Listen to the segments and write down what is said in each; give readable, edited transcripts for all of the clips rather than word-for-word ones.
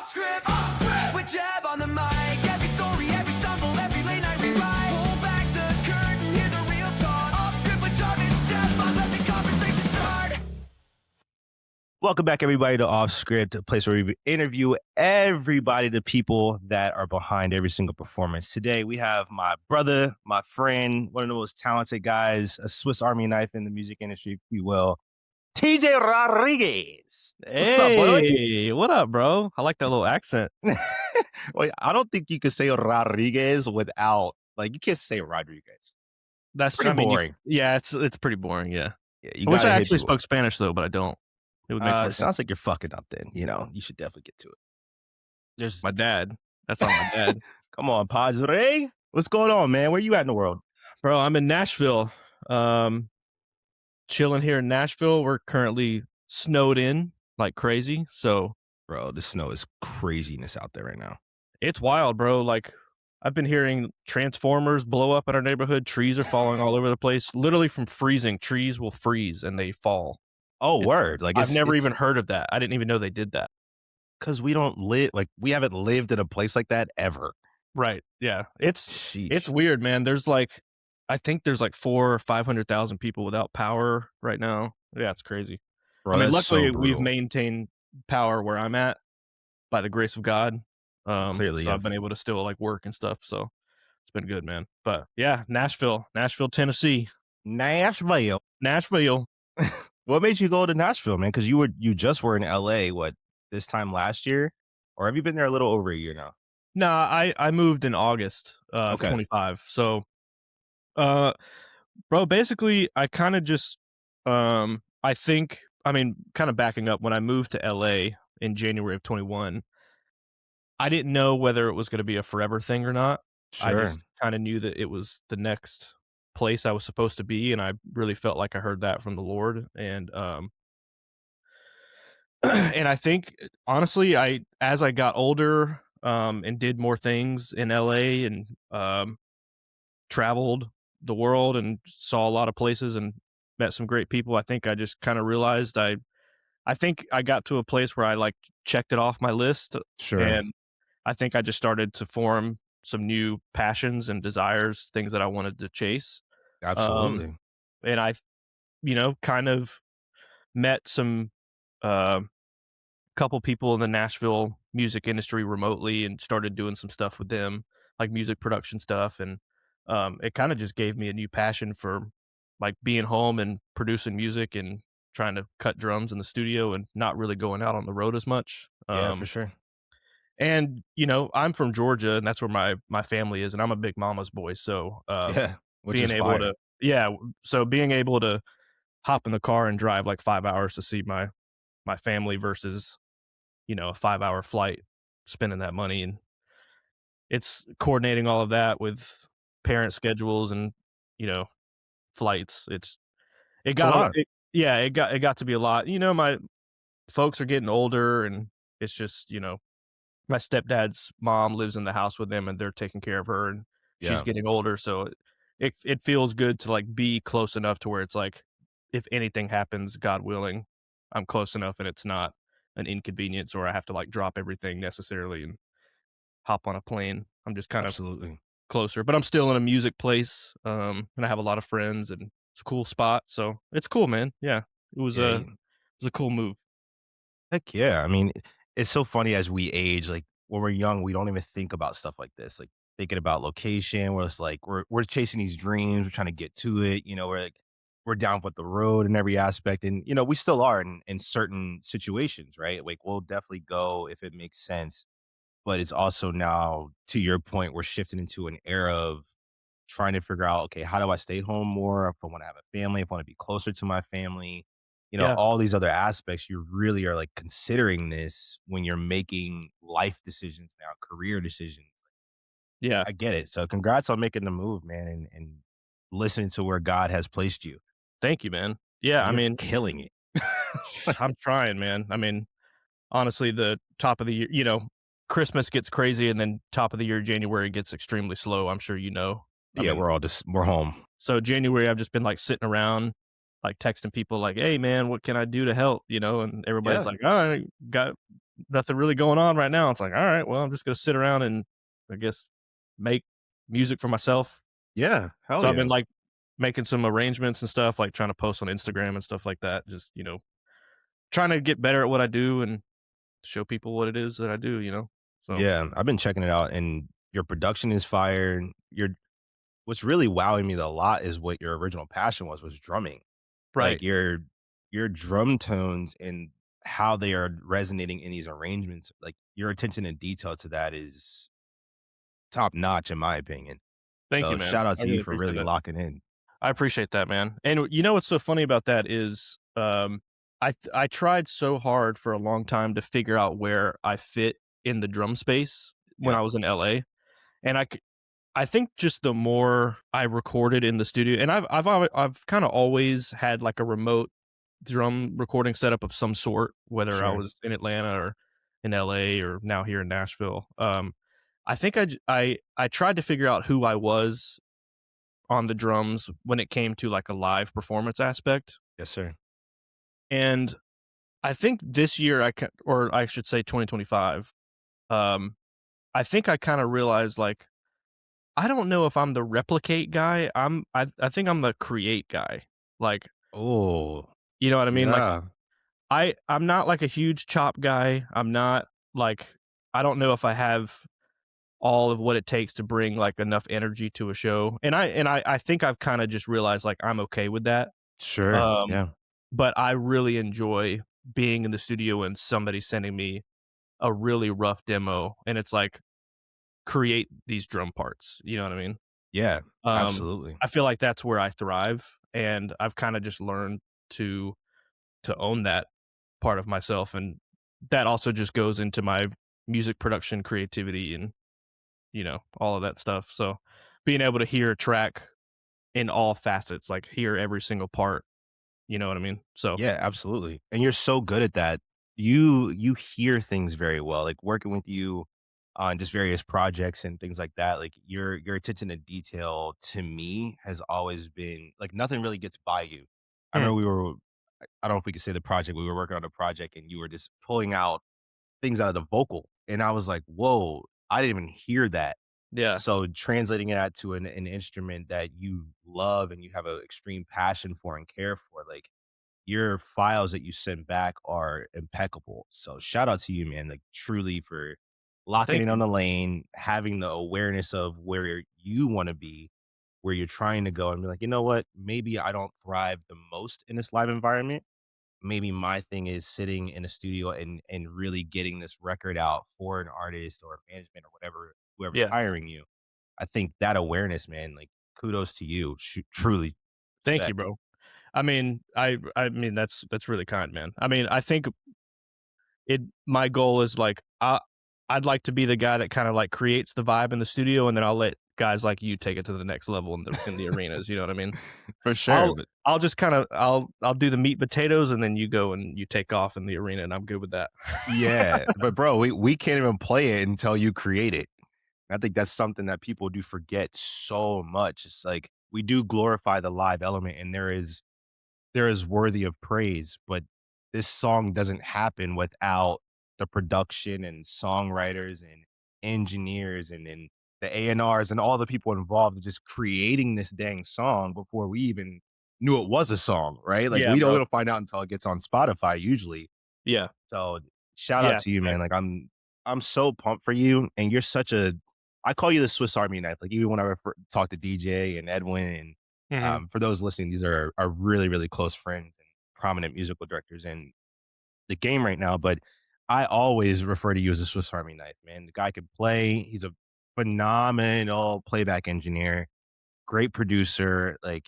Off script, with Jab on the mic. Every story, every stumble, every late night rewrite. Pull back the curtain, hear the real talk. Off script with Jarvis, Jab, let the conversation start. Welcome back, everybody, to Off Script, a place where we interview everybody, the people that are behind every single performance. Today, we have my brother, my friend, one of the most talented guys, a Swiss Army knife in the music industry, if you will, TJ Rodriguez. What's up, boy? Hey, what up, bro? I like that little accent. Well, I don't think you could say Rodriguez without, you can't say Rodriguez. That's Pretty boring. It's pretty boring. Yeah, Yeah, you I wish gotta I hit actually people. spoke Spanish though, but I don't. It would make more sense. Sounds like you're fucking up then. You should definitely get to it. There's My dad. That's on my dad, Come on, Padre. What's going on, man? Where you at in the world? bro. I'm in Nashville, chilling here in Nashville. We're currently snowed in like crazy, so Bro, the snow is craziness out there right now. it's wild, bro. Like I've been hearing transformers blow up in our neighborhood. Trees are falling all over the place. Literally from freezing, trees will freeze and they fall. Oh, word. I've never even heard of that. I didn't even know they did that. Because we don't live, we haven't lived in a place like that ever. Right. Yeah. It's Sheesh. weird, man. I think there's like 400,000 or 500,000 people without power right now. Yeah, it's crazy. Bro, I mean, that's so luckily we've brutal. maintained power where I'm at by the grace of God. Clearly, so yeah. I've been able to still work and stuff. So it's been good, man. But yeah, Nashville, Tennessee, Nashville. Nashville. What made you go to Nashville, man? Because you just were in LA, this time last year? Or have you been there a little over a year now? No, I moved in August of Okay. 25. So, bro, basically I kind of just, kind of backing up, when I moved to LA in January of 21, I didn't know whether it was going to be a forever thing or not. I Sure. just kind of knew that it was the next place I was supposed to be. And I really felt like I heard that from the Lord. And, and I think honestly, as I got older, and did more things in LA and, traveled the world and saw a lot of places and met some great people, I think I just kind of realized I think I got to a place where I checked it off my list. Sure. And I think I just started to form some new passions and desires, things that I wanted to chase. Absolutely. And I, kind of met some, couple people in the Nashville music industry remotely and started doing some stuff with them, like music production stuff. And it kind of just gave me a new passion for being home and producing music and trying to cut drums in the studio and not really going out on the road as much. Yeah, for sure. And I'm from Georgia, and that's where my family is, and I'm a big mama's boy. So Yeah. Which being is able fire. to being able to hop in the car and drive 5 hours to see my family versus a 5-hour flight, spending that money, and it's coordinating all of that with parent schedules and flights. It It's a lot. it got to be a lot. My folks are getting older, and it's just my stepdad's mom lives in the house with them, and they're taking care of her, and she's Yeah. getting older, so it feels good to be close enough to where it's if anything happens, God willing, I'm close enough and it's not an inconvenience or I have to drop everything necessarily and hop on a plane. I'm just kind of Absolutely. closer, but I'm still in a music place, and I have a lot of friends, and it's a cool spot, so it's cool, man. Yeah, it was Yeah. a cool move. Heck yeah. I mean, it's so funny as we age, when we're young, we don't even think about stuff like this. Thinking about location, where it's we're chasing these dreams, we're trying to get to it, we're down with the road in every aspect. And, we still are in certain situations, right? We'll definitely go if it makes sense. But it's also now, to your point, we're shifting into an era of trying to figure out, okay, how do I stay home more? If I want to have a family, if I want to be closer to my family, Yeah. all these other aspects, you really are considering this when you're making life decisions now, career decisions. Yeah. I get it. So congrats on making the move, man, and listening to where God has placed you. Thank you, man. Yeah, I You're mean, killing it. I'm trying, man. I mean, honestly, the top of the year, Christmas gets crazy, and then top of the year, January gets extremely slow. I'm sure you know. Yeah, we're home. So January, I've just been sitting around, like texting people like, "Hey man, what can I do to help?" And everybody's Yeah. like, "All right, got nothing really going on right now." It's like, "All right, well, I'm just gonna sit around and I guess make music for myself." Yeah. Hell So I've yeah. been like making some arrangements and stuff, like trying to post on Instagram and stuff like that. Just trying to get better at what I do and show people what it is that I do. So Yeah. I've been checking it out, and your production is fire. Your What's really wowing me a lot is what your original passion was drumming. Like right. your drum tones and how they are resonating in these arrangements, like your attention and detail to that is top notch in my opinion. Thank you, So man. shout out I to you really for appreciate really that. locking in. I appreciate that, man. And what's so funny about that is, I tried so hard for a long time to figure out where I fit in the drum space when Yep. I was in LA, and I think just the more I recorded in the studio, and I've kind of always had like a remote drum recording setup of some sort, whether I Sure. was in Atlanta or in LA or now here in Nashville. I think I tried to figure out who I was on the drums when it came to like a live performance aspect. Yes, sir. And I think this year or I should say 2025, um, I think I kind of realized like I don't know if I'm the replicate guy. I think I'm the create guy. Like, Oh, you know what I mean? Like yeah. I'm not like a huge chop guy. I'm not like I don't know if I have all of what it takes to bring like enough energy to a show. And I think I've kind of just realized like I'm okay with that. Sure. Um, Yeah. but I really enjoy being in the studio and somebody sending me a really rough demo, and it's like, create these drum parts. You know what I mean? Yeah. Um, Absolutely. I feel like that's where I thrive, and I've kind of just learned to own that part of myself, and that also just goes into my music production creativity and all of that stuff. So being able to hear a track in all facets, like hear every single part, you know what I mean? So Yeah, absolutely. And you're so good at that. You hear things very well. Like working with you on just various projects and things like that. Like your attention to detail to me has always been like nothing really gets by you. I mm, remember I don't know if we could say the project, we were working on a project and you were just pulling out things out of the vocal. And I was like, whoa, I didn't even hear that. yeah, So translating it out to an instrument that you love and you have an extreme passion for and care for, like your files that you send back are impeccable. So shout out to you, man. Like truly for locking thank in on you. the lane, having the awareness of where you want to be, where you're trying to go, and be like, you know what? Maybe I don't thrive the most in this live environment. Maybe my thing is sitting in a studio and really getting this record out for an artist or management or whatever, whoever's Yeah, hiring you. I think that awareness, man, like kudos to you. Truly thank you, respect. bro. I mean that's really kind, man. I mean, I think my goal is like I'd like to be the guy that kind of like creates the vibe in the studio, and then I'll let guys like you take it to the next level in the arenas. You know what I mean? For sure. I'll But I'll just kind of I'll do the meat potatoes, and then you go and you take off in the arena, and I'm good with that. yeah, but bro, we can't even play it until you create it. I think that's something that people do forget so much. It's like we do glorify the live element, and there is worthy of praise, but this song doesn't happen without the production and songwriters and engineers and the A&Rs and all the people involved in just creating this dang song before we even knew it was a song, right? Like Yeah, we bro. don't find out until it gets on Spotify usually. Yeah, So shout out yeah, to you, man. same. Like I'm so pumped for you, and you're such a I call you the Swiss Army knife. Like even when talk to DJ and Edwin, and Mhm. for those listening, these are really really close friends and prominent musical directors in the game right now. But I always refer to you as a Swiss Army knife, man. The guy can play. He's a phenomenal playback engineer, great producer. Like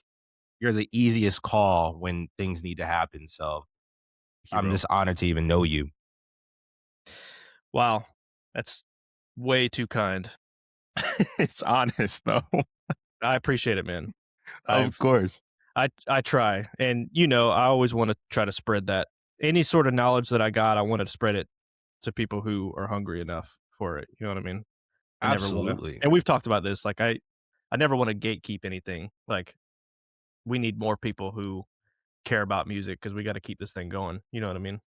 you're the easiest call when things need to happen. So Thank you, I'm bro. just honored to even know you. Wow, that's way too kind. It's honest though. I appreciate it, man. Of I've course. I try, and I always want to try to spread that any sort of knowledge that I got. I want to spread it to people who are hungry enough for it. You know what I mean? I never want to, Absolutely. and we've talked about this. Like I never want to gatekeep anything. Like we need more people who care about music because we got to keep this thing going. You know what I mean?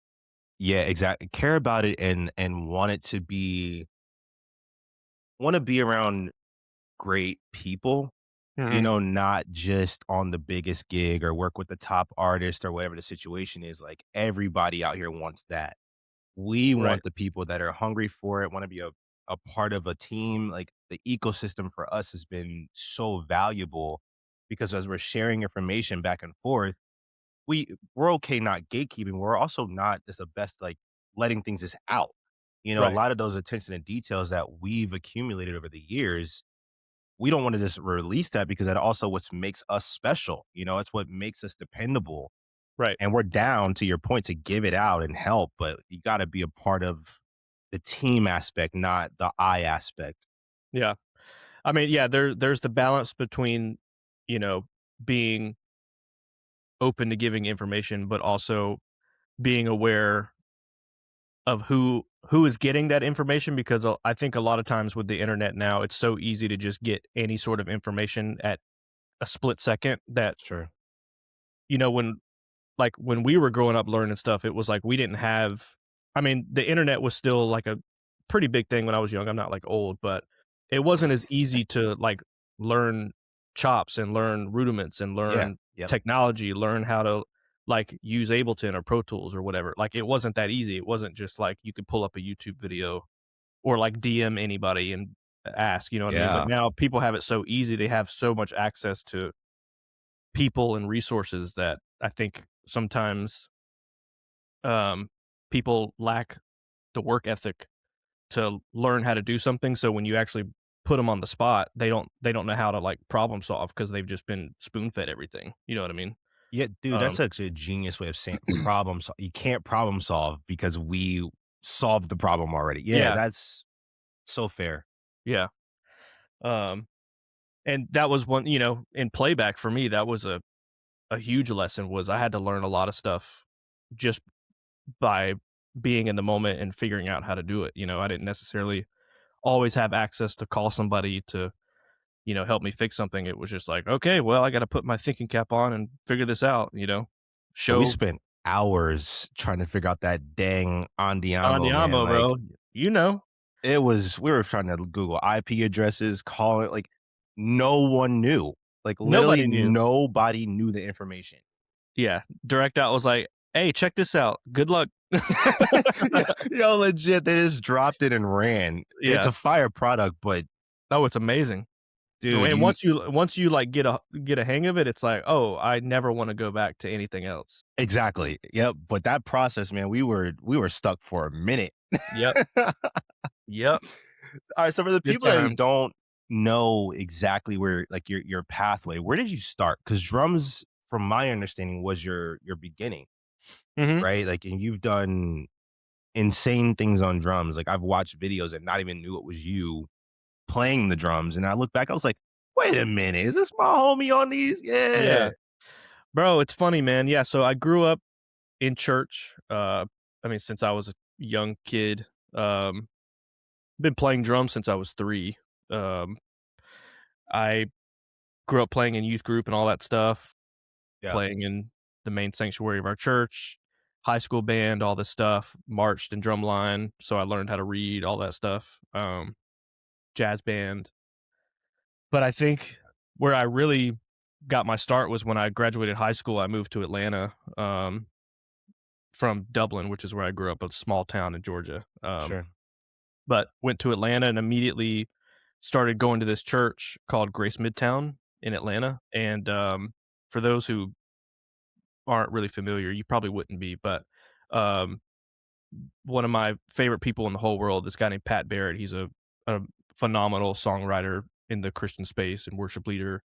Yeah, exactly. Care about it and want to be around great people, Hmm. not just on the biggest gig or work with the top artist or whatever the situation is. Like everybody out here wants that. We Right. want the people that are hungry for it, want to be a part of a team. Like the ecosystem for us has been so valuable because as we're sharing information back and forth, we're okay not gatekeeping. We're also not just the best like letting things just out. A Right. lot of those attention and details that we've accumulated over the years, we don't want to just release that because that also what makes us special. It's what makes us dependable. Right. And we're down to your point to give it out and help, but you got to be a part of the team aspect, not the I aspect. Yeah. I mean, yeah, there's the balance between, you know, being open to giving information, but also being aware of who is getting that information because I think a lot of times with the internet now, it's so easy to just get any sort of information at a split second that, Sure. when like when we were growing up learning stuff, it was like we didn't have I mean, the internet was still like a pretty big thing when I was young. I'm not like old, but it wasn't as easy to like learn chops and learn rudiments and Yeah. learn Yep. technology, learn how to like use Ableton or Pro Tools or whatever. Like it wasn't that easy. It wasn't just like you could pull up a YouTube video or like DM anybody and ask, you know what I mean? But Yeah. now people have it so easy. They have so much access to people and resources that I think sometimes um, people lack the work ethic to learn how to do something. So when you actually put them on the spot, they don't know how to like problem solve because they've just been spoon fed everything. You know what I mean? Yeah, dude, that's Um, such a genius way of saying you can't problem solve because we solved the problem already. Yeah, yeah, that's so fair. yeah. Um, and that was one, in playback for me, that was a huge lesson was I had to learn a lot of stuff just by being in the moment and figuring out how to do it. I didn't necessarily always have access to call somebody to help me fix something. It was just like, okay, well, I got to put my thinking cap on and figure this out, Yeah, we show spent hours trying to figure out that dang Andiamo, man. Andiamo, Like bro. You know, we were trying to Google IP addresses, call it like no one knew. Like literally nobody knew. nobody knew the information. Yeah. Direct out was like, hey, check this out. Good luck. Yeah, legit, they just dropped it and ran. It's Yeah. a fire product, but Oh, it's amazing. dude, And you once you like get a hang of it, it's like, oh, I never want to go back to anything else. exactly. Yep, but that process, man, we were stuck for a minute. Yep. Yep. Alright, so for the Good people that who times. don't know exactly where like your pathway, where did you start? Because drums, from my understanding, was your beginning, Hmm. right? Like, and you've done insane things on drums. Like, I've watched videos and not even knew it was you playing the drums, and I look back, I was like, "Wait a minute, is this my homie on these?" Yeah. Yeah. Bro, it's funny, man. Yeah. So I grew up in church. I mean, since I was a young kid. Been playing drums since I was 3. Um, I grew up playing in youth group and all that stuff, Yeah. playing in the main sanctuary of our church, high school band, all this stuff, marched in drumline, so I learned how to read, all that stuff, jazz band. But I think where I really got my start was when I graduated high school, I moved to Atlanta, from Dublin, which is where I grew up, a small town in Georgia, Sure. but went to Atlanta and immediately started going to this church called Grace Midtown in Atlanta. And for those who aren't really familiar, you probably wouldn't be, but um, one of my favorite people in the whole world, this guy named Pat Barrett, he's a phenomenal songwriter in the Christian space and worship leader.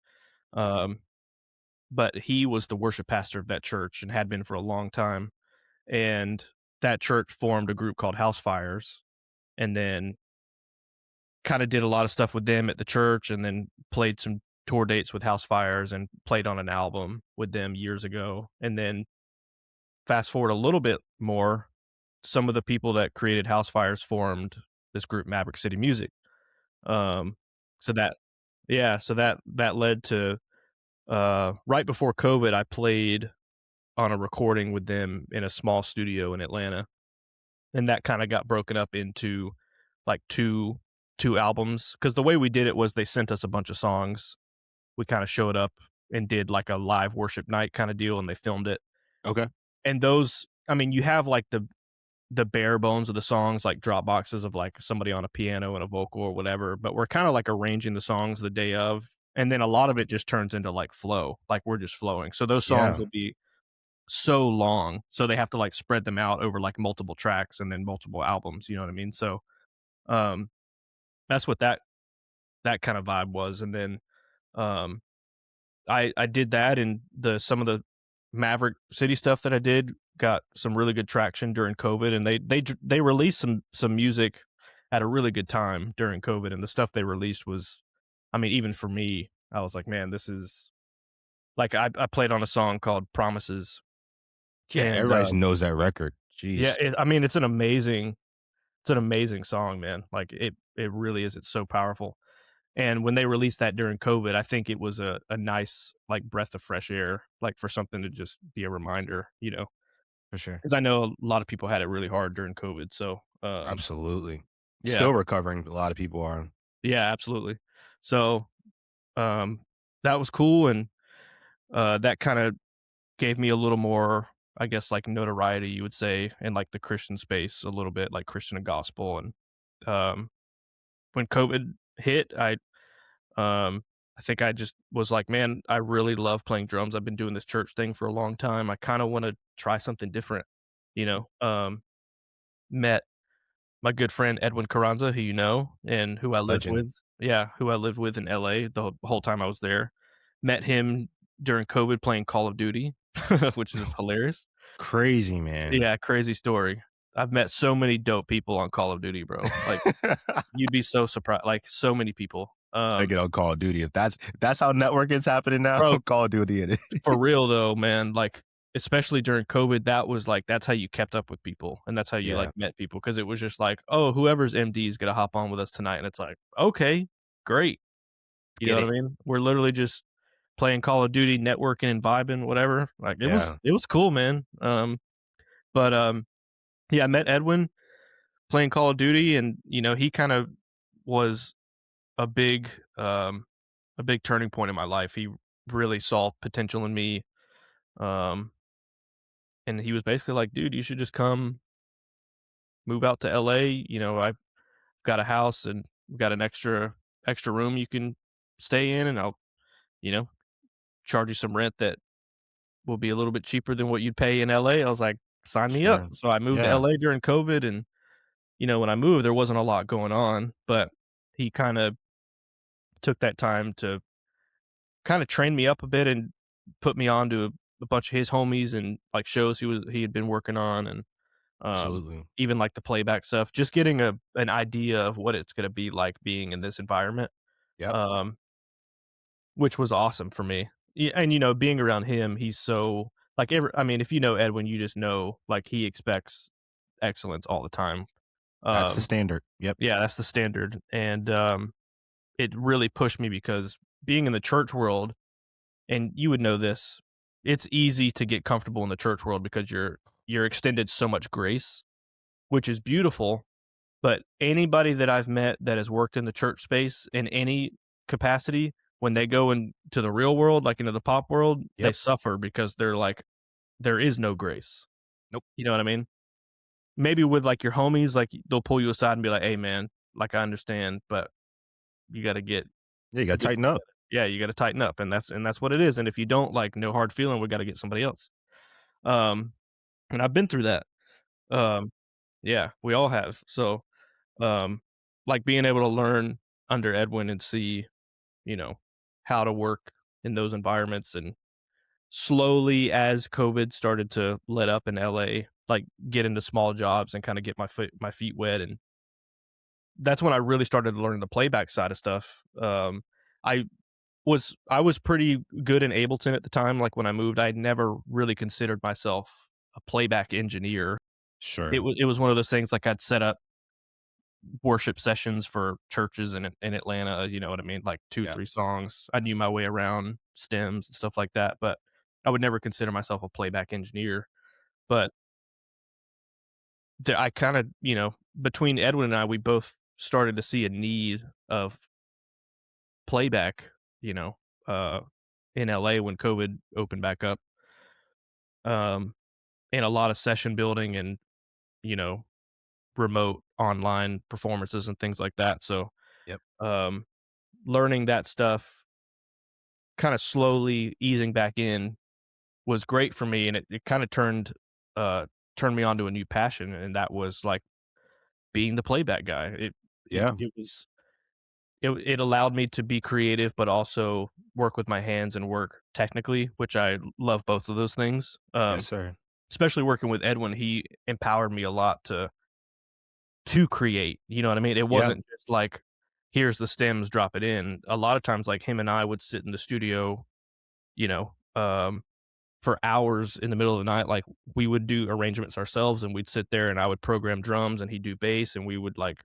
Um, but he was the worship pastor of that church and had been for a long time. And that church formed a group called House Fires and then kind of did a lot of stuff with them at the church and then played some tour dates with House Fires and played on an album with them years ago. And then fast forward a little bit more, some of the people that created House Fires formed this group Maverick City Music. Um so that yeah, so that led to right before COVID I played on a recording with them in a small studio in Atlanta, and that kinda got broken up into, like, 2 albums. Because the way we did it was they sent us a bunch of songs. We kinda showed up and did, like, a live worship night kinda deal, and they filmed it. Okay. And those I mean, you have, like, the bare bones of the songs, like, drop boxes of, like, somebody on a piano and a vocal or whatever, but we're kinda, like, arranging the songs the day of, and then a lot of it just turns into, like, flow, like, we're just flowing. So those songs Yeah, will be so long, so they have to, like, spread them out over, like, multiple tracks and then multiple albums, you know what I mean? So, um, that's what that kind of vibe was, and then, um, I did that, and some of the Maverick City stuff that I did got some really good traction during COVID, and they released some music at a really good time during COVID, and the stuff they released was, I mean, even for me, I was like, "Man, this is" like, I played on a song called Promises, yeah. and, Everybody knows that record. yeah, Jeez, I mean, it's an amazing song, man. Like, it really is, it's so powerful. And when they released that during COVID, I think it was a nice, like, breath of fresh air, like, for something to just be a reminder, you know? for sure. Because I know a lot of people had it really hard during COVID, so, Absolutely. yeah. Still recovering. A lot of people are. Yeah, absolutely. So, um, that was cool, and, that kinda gave me a little more, I guess, like, notoriety, you would say, in, like, the Christian space a little bit, like Christian and gospel, and, um, when COVID hit, Um, I think I just was like, "Man, I really love playing drums. I've been doing this church thing for a long time. I kinda wanna try something different," you know? Met my good friend Edwin Carranza, who you know, and who I lived Legend. with. Yeah, who I lived with in LA the whole time I was there. Met him during COVID playing Call of Duty, which is hilarious. Crazy, man. Yeah, crazy story. I've met so many dope people on Call of Duty, bro. Like, you'd be so surprised. Like, so many people. Gotta get on Call of Duty. If that's how networking's happening now, Bro, Call of Duty it for is. real though, man, like, especially during COVID, that was, like, that's how you kept up with people, and that's how you, like, Yeah, met people, because it was just like, "Oh, whoever's MD is gonna hop on with us tonight," and it's like, "Okay, great." You know get what I it. mean? We're literally just playing Call of Duty, networking and vibing, whatever. Like, Yeah, it was cool, man. But, yeah, I met Edwin playing Call of Duty, and, you know, he kind of was a big, um a big turning point in my life. He really saw potential in me, um and he was basically like, "Dude, you should just come move out to LA. You know, I've got a house and we've got an extra room you can stay in, and I'll, you know, charge you some rent that will be a little bit cheaper than what you'd pay in LA." I was like, "Sign me up." sure. So I moved to Yeah, LA during COVID, and, you know, when I moved, there wasn't a lot going on, but he kind of took that time to kind of train me up a bit and put me on to a bunch of his homies and, like, shows he had been working on, and absolutely. even like the playback stuff, just getting an idea of what it's gonna be like being in this environment, Yep, um, which was awesome for me. And, you know, being around him, he's so like, I mean, if you know Edwin, you just know, like, he expects excellence all the time. that's the Um, standard. Yep, yeah, that's the standard, and, it really pushed me because being in the church world, and you would know this, it's easy to get comfortable in the church world because you're extended so much grace, which is beautiful. But anybody that I've met that has worked in the church space in any capacity, when they go into the real world, like into the pop world, they yep. suffer because they're like, there is no grace. Nope. You know what I mean? Maybe with, like, your homies, like, they'll pull you aside and be like, "Hey, man, like, I understand, but you got to Yeah, you gotta get tighten up. yeah, you got to tighten up," and that's what it is. And if you don't, like, no hard feeling, we got to get somebody else. Um, and I've been through that. Um, yeah, we all have. So, um, like, being able to learn under Edwin and see, you know, how to work in those environments, and slowly, as COVID started to let up in LA, like, get into small jobs and kind of get my feet wet, and that's when I really started to learn the playback side of stuff. I I was pretty good in Ableton at the time. Like, when I moved, I'd never really considered myself a playback engineer. Sure. It was one of those things, like, I'd set up worship sessions for churches in Atlanta, you know what I mean? Like 2, Yeah, 3 songs. I knew my way around stems and stuff like that, but I would never consider myself a playback engineer, but I kind of, between Edwin and I, we both started to see a need of playback, you know, uh, in LA when COVID opened back up, um, and a lot of session building and, you know, remote online performances and things like that. So, Yep. um, learning that stuff, kind of slowly easing back in was great for me. And it kind of turned me on to a new passion. And that was like being the playback guy. It, Yeah. it was, it allowed me to be creative, but also work with my hands and work technically, which I love both of those things. Yes, sir. Especially working with Edwin, he empowered me a lot to create, you know what I mean? It Yeah. wasn't just like, "Here's the stems, drop it in." A lot of times, like, him and I would sit in the studio, you know, for hours in the middle of the night, like, we would do arrangements ourselves, and we'd sit there, and I would program drums, and he'd do bass, and we would, like,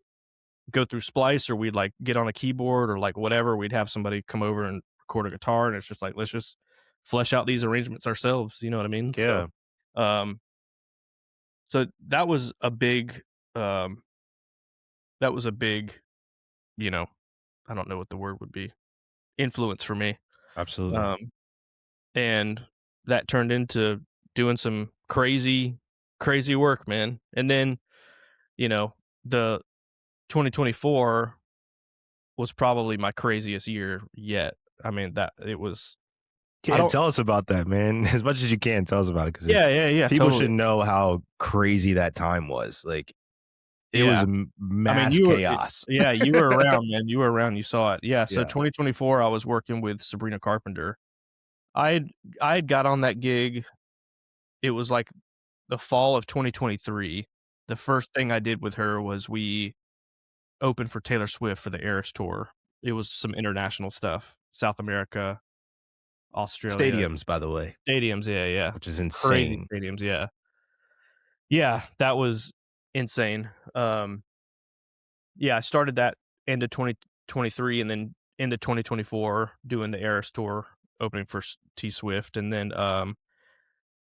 go through Splice, or we'd, like, get on a keyboard or, like, whatever, we'd have somebody come over and record a guitar, and it's just like, "Let's just flesh out these arrangements ourselves," you know what I mean? Yeah. Um so um that was a big, you know, I don't know what the word would be, influence for me. Absolutely. Um, and that turned into doing some crazy, crazy work, man. And then, you know, the 2024 was probably my craziest year yet. I mean, that it was, I Can't don't, tell us about that, man. As much as you can, tell us about it because yeah, it's yeah, yeah, people totally. should know how crazy that time was. Like it was Yeah. a I mean, mass chaos. yeah, you were around, man. You were around, you saw it. Yeah. So Yeah. 2024, I was working with Sabrina Carpenter. I had, I had got on that gig. It was like the fall of 2023. The first thing I did with her was we opened for Taylor Swift for the Eras tour. It was some international stuff, South America, Australia, Stadiums, by the way, stadiums, yeah, yeah. which is Crazy insane. stadiums, yeah. Yeah, that was insane. Yeah, I started that into 2023 and then into 2024 doing the Eras tour, opening for T Swift, and then,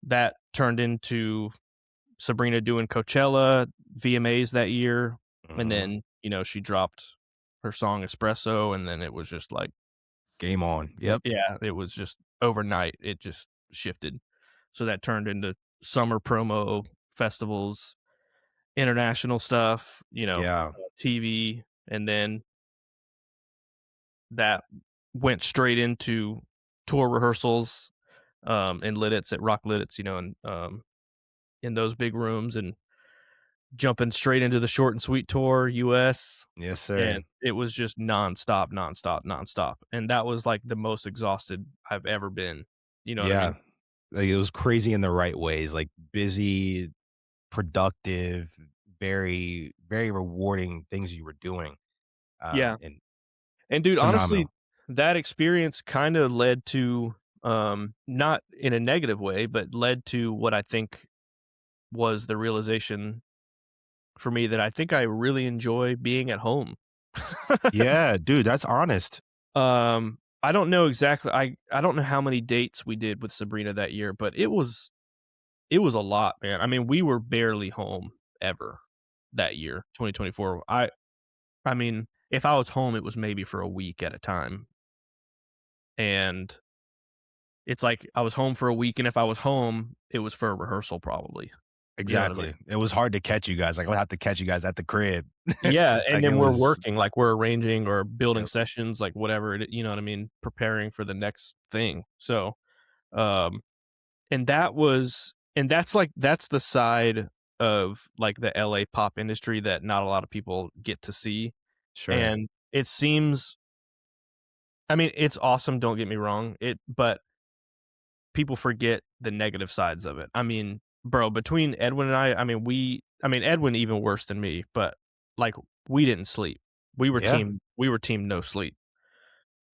that turned into Sabrina doing Coachella, VMAs that year, and Mhm. then, she dropped her song Espresso, and then it was just like, Game on. Yep. yeah, it was just overnight, it just shifted. So that turned into summer promo, festivals, international stuff, Yeah. TV, and then that went straight into tour rehearsals, and Lidditz at Rock Lidditz, and, in those big rooms, and jumping straight into the Short and Sweet tour, US, Yes, sir. and it was just nonstop, nonstop, nonstop, and that was, like, the most exhausted I've ever been, you know what I Yeah. mean? Like, it was crazy in the right ways, like busy, productive, very, very rewarding things you were doing. Yeah, And and dude, honestly, phenomenal. that experience kinda led to, not in a negative way, but led to what I think was the realization for me that I think I really enjoy being at home. Yeah, dude, that's honest. I don't know exactly I don't know how many dates we did with Sabrina that year, but it was a lot, man. I mean, we were barely home ever that year, 2024. I mean, if I was home, it was maybe for a week at a time. And it's like I was home for a week, and if I was home, it was for a rehearsal probably. You know what I mean? Exactly. It was hard to catch you guys. Like, I would have to catch you guys at the crib. Yeah, and Like, it then we're was working, like, we're arranging or building yep. sessions, like, whatever you know what I mean, preparing for the next thing. So, um, and that's the side of, like, the LA pop industry that not a lot of people get to see, Sure. and it seems I mean, it's awesome, don't get me wrong, but people forget the negative sides of it. I mean, bro, between Edwin and I mean, Edwin even worse than me, but, like, we didn't sleep. Yeah. We were team no sleep,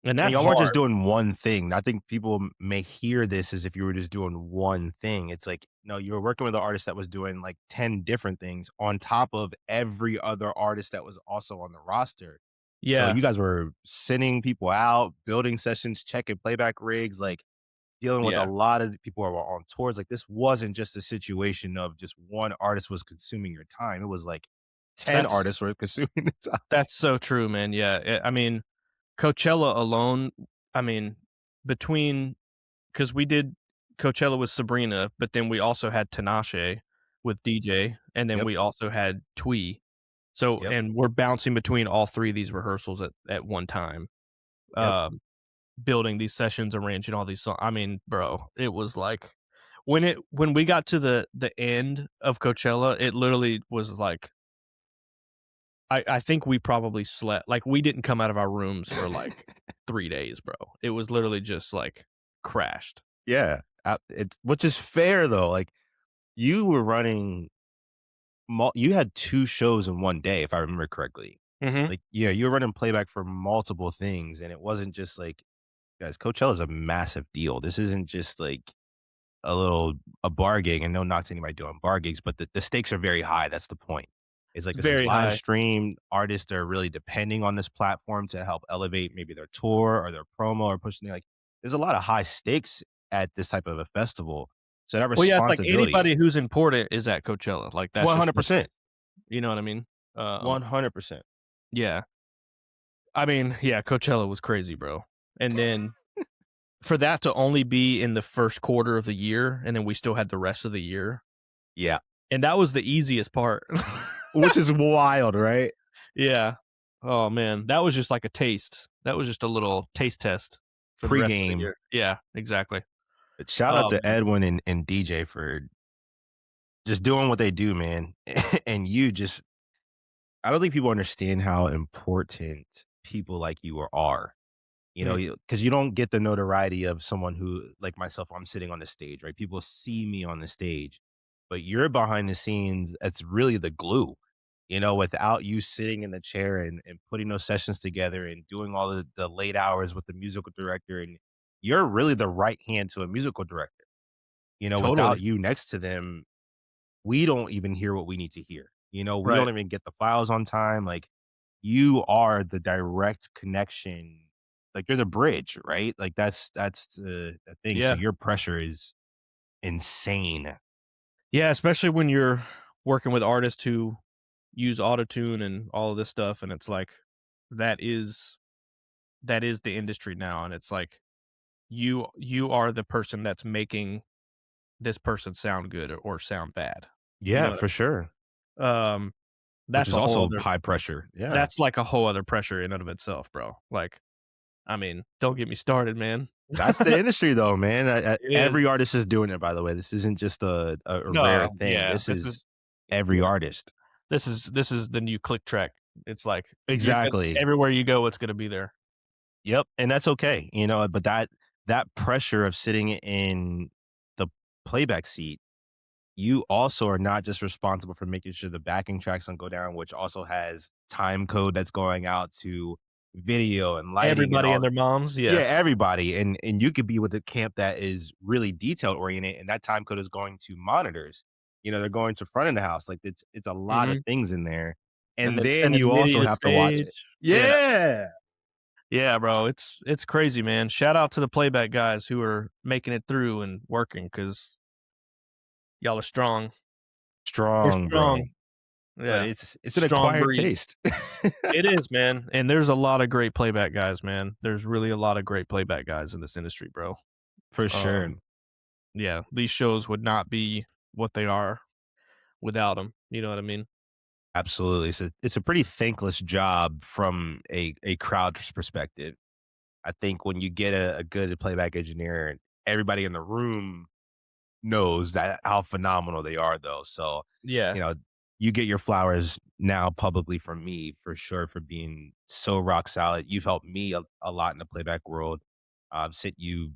and And that's y'all weren't just hard. doing one thing. I think people may hear this as if you were just doing one thing. It's like, no, you were working with an artist that was doing like 10 different things on top of every other artist that was also on the roster. So Yeah. you guys were sending people out, building sessions, checking playback rigs. Like dealing with a Yeah, lot of people who are on tours. Like, this wasn't just a situation of just one artist was consuming your time. It was like 10 that's artists were consuming the time. that's so true, man. Yeah, I mean, Coachella alone, I mean, between because we did Coachella with Sabrina, but then we also had Tinashe with DJ, and then Yep, we also had Twee. So, yep, and we're bouncing between all 3 of these rehearsals at one time, yep. um, building these sessions, arranging all these songs. I mean, bro, it was like when we got to the end of Coachella, it literally was like I think we probably slept like, we didn't come out of our rooms for, like, 3 days, bro. It was literally just, like, crashed. Yeah, it's which is fair though. Like, you were running you had 2 shows in one day, if I remember correctly. Mhm. Like, yeah, you were running playback for multiple things, and it wasn't just like, guys, Coachella is a massive deal. This isn't just like a bar gig, and no knock to anybody doing bar gigs, but the stakes are very high. That's the point. It's like, It's this is very live high. stream. Artists are really depending on this platform to help elevate maybe their tour or their promo or pushing. Like, there's a lot of high stakes at this type of a festival. So that Well, yeah, it's like responsibility, anybody who's important is at Coachella, like, that's just what it 100%, is. You know what I mean? Um, 100%. yeah. I mean, yeah, Coachella was crazy, bro. And then for that to only be in the first quarter of the year, and then we still had the rest of the year, Yeah, and that was the easiest part. which is wild, right? Yeah. Oh, man, that was just like a taste. That was just a little taste test for the rest of the Pre-game. year. Yeah, exactly. But shout out Oh, to man. Edwin and DJ for just doing what they do, man. And you just, I don't think people understand how important people like you are. You know, Mm, because you don't get the notoriety of someone who, like myself, I'm sitting on the stage, right? People see me on the stage, but you're behind the scenes. That's really the glue. You know, without you sitting in the chair and putting those sessions together and doing all the late hours with the musical director, and you're really the right hand to a musical director. You know, without totally. you next to them, we don't even hear what we need to hear. You know, we Right. don't even get the files on time. Like, you are the direct connection. Like, you're the bridge, right? Like, that's the thing. So Yeah. your pressure is insane. Yeah, especially when you're working with artists who use autotune and all of this stuff, and it's like, that is that is the industry now, and it's like, you are the person that's making this person sound good or sound bad. You know Yeah, what for sure. I mean? Which That's is a whole also other high pressure. Yeah. that's like a whole other pressure in and of itself, bro. Like, I mean, don't get me started, man. That's the industry though, man. It Every is. artist is doing it, by the way. This isn't just a rare No, thing. yeah, This is every yeah, artist. this is the new click track. It's like, you're gonna Exactly. everywhere you go, it's gonna be there. Yep, and that's okay, you know, but that pressure of sitting in the playback seat, you also are not just responsible for making sure the backing tracks don't go down, which also has time code that's going out to video and lighting and Everybody and all. their moms, Yeah, yeah. everybody, and you could be with a camp that is really detail oriented, and that time code is going to monitors. You know, they're going to front of the house, like, it's a lot of Mhm. things in there, And and then then you MIDI also to have to watch it. stage. Yeah. Yeah. Yeah, bro, it's crazy, man. Shout out to the playback guys who are making it through and working, because y'all are strong. We're Strong, bro. strong. But Yeah. it's an Strong acquired breed. taste. It is, man, and there's a lot of great playback guys, man. There's really a lot of great playback guys in this industry, bro. For sure. Um, yeah, these shows would not be what they are without them. You know what I mean? Absolutely. It's a pretty thankless job from a crowd's perspective. I think when you get a good playback engineer, and everybody in the room knows that how phenomenal they are though. So, Yeah. you know, you get your flowers now publicly from me for sure for being so rock solid. You've helped me a lot in the playback world. I've sent you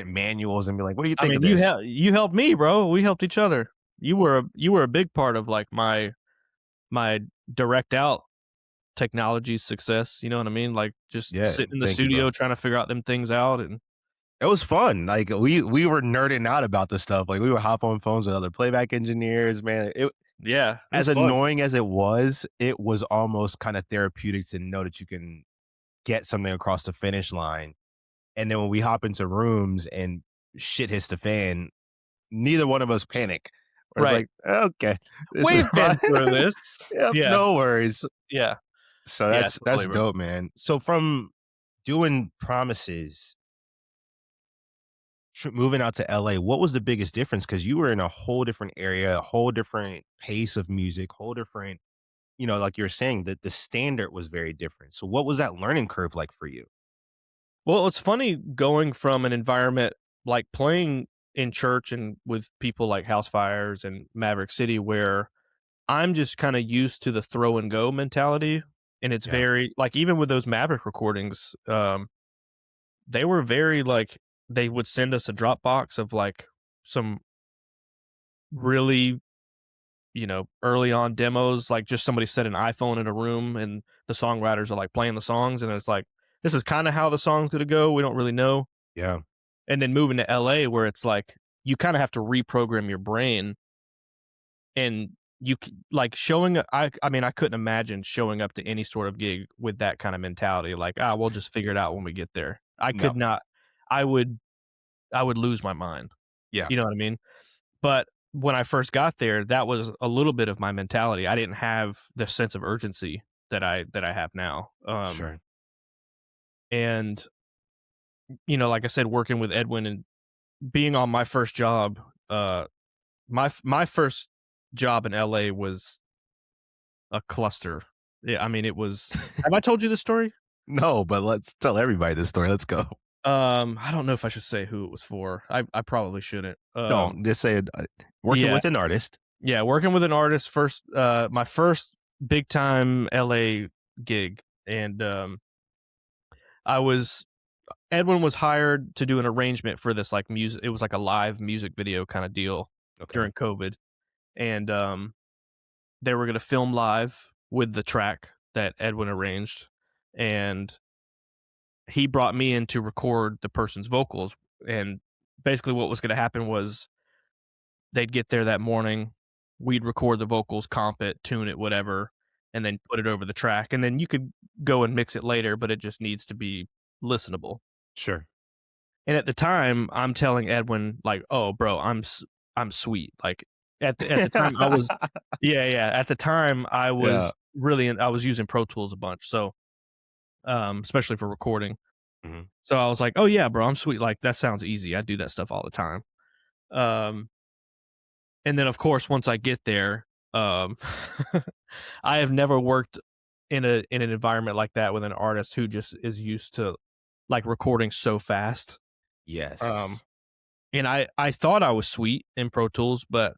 manuals and be like, "What do you I think mean, of this?" you helped me, bro. We helped each other. You were a big part of, like, my direct out technology success, you know what I mean? Like, just Yeah, sitting in the thank you, bro. studio trying to figure out them things out, and It was fun. Like, we were nerding out about this stuff. Like, we would hop on phones with other playback engineers, man. It yeah, it as was fun. annoying as it was almost kinda therapeutic to know that you can get something across the finish line. And then when we hop into rooms and shit hits the fan, neither one of us panic. We're just Right. like, okay, this is We've fine. been through this. Yep, Yeah. no worries. Yeah. So Yeah, that's totally, bro. dope, man. So from doing promises, moving out to LA, what was the biggest difference? Because you were in a whole different area, a whole different pace of music, whole different, like you're saying, that the standard was very different. So what was that learning curve like for you? Well, it's funny going from an environment like playing in church and with people like House Fires and Maverick City where I'm just kind of used to the throw and go mentality. And it's Yeah. very like even with those Maverick recordings, they were very like they would send us a Dropbox of like some really, early on demos, like just somebody set an iPhone in a room and the songwriters are like playing the songs and it's like this is kind of how the song's going to go. We don't really know. Yeah. And then moving to LA where it's like you kind of have to reprogram your brain and like showing I mean I couldn't imagine showing up to any sort of gig with that kind of mentality like we'll just figure it out when we get there. I No. could not. I would lose my mind. Yeah. You know what I mean? But when I first got there, that was a little bit of my mentality. I didn't have the sense of urgency that I have now. Sure. And like I said, working with Edwin and being on my first job, my first job in LA was a cluster. Yeah, I mean it was. Have I told you this story? No, but let's tell everybody this story. Let's go. I don't know if I should say who it was for. I probably shouldn't. Don't just say it. Working Yeah, with an artist. yeah, working with an artist first. My first big time LA gig, and I was Edwin was hired to do an arrangement for this like music. It was like a live music video kind of deal Okay. during COVID, and they were going to film live with the track that Edwin arranged, and he brought me in to record the person's vocals. And basically, what was going to happen was they'd get there that morning, we'd record the vocals, comp it, tune it, whatever, and then put it over the track. And then you could go and mix it later, but it just needs to be listenable. Sure. And at the time, I'm telling Edwin like, "Oh, bro, I'm sweet." Like at the time, I was yeah, yeah. At the time, I Yeah. was I was using Pro Tools a bunch, so especially for recording. Mhm. So I was like, "Oh yeah, bro, I'm sweet. Like that sounds easy. I do that stuff all the time." Um, and then of course, once I get there, um, I have never worked in an environment like that with an artist who just is used to like recording so fast. Um, Yes. and I thought I was sweet in Pro Tools, but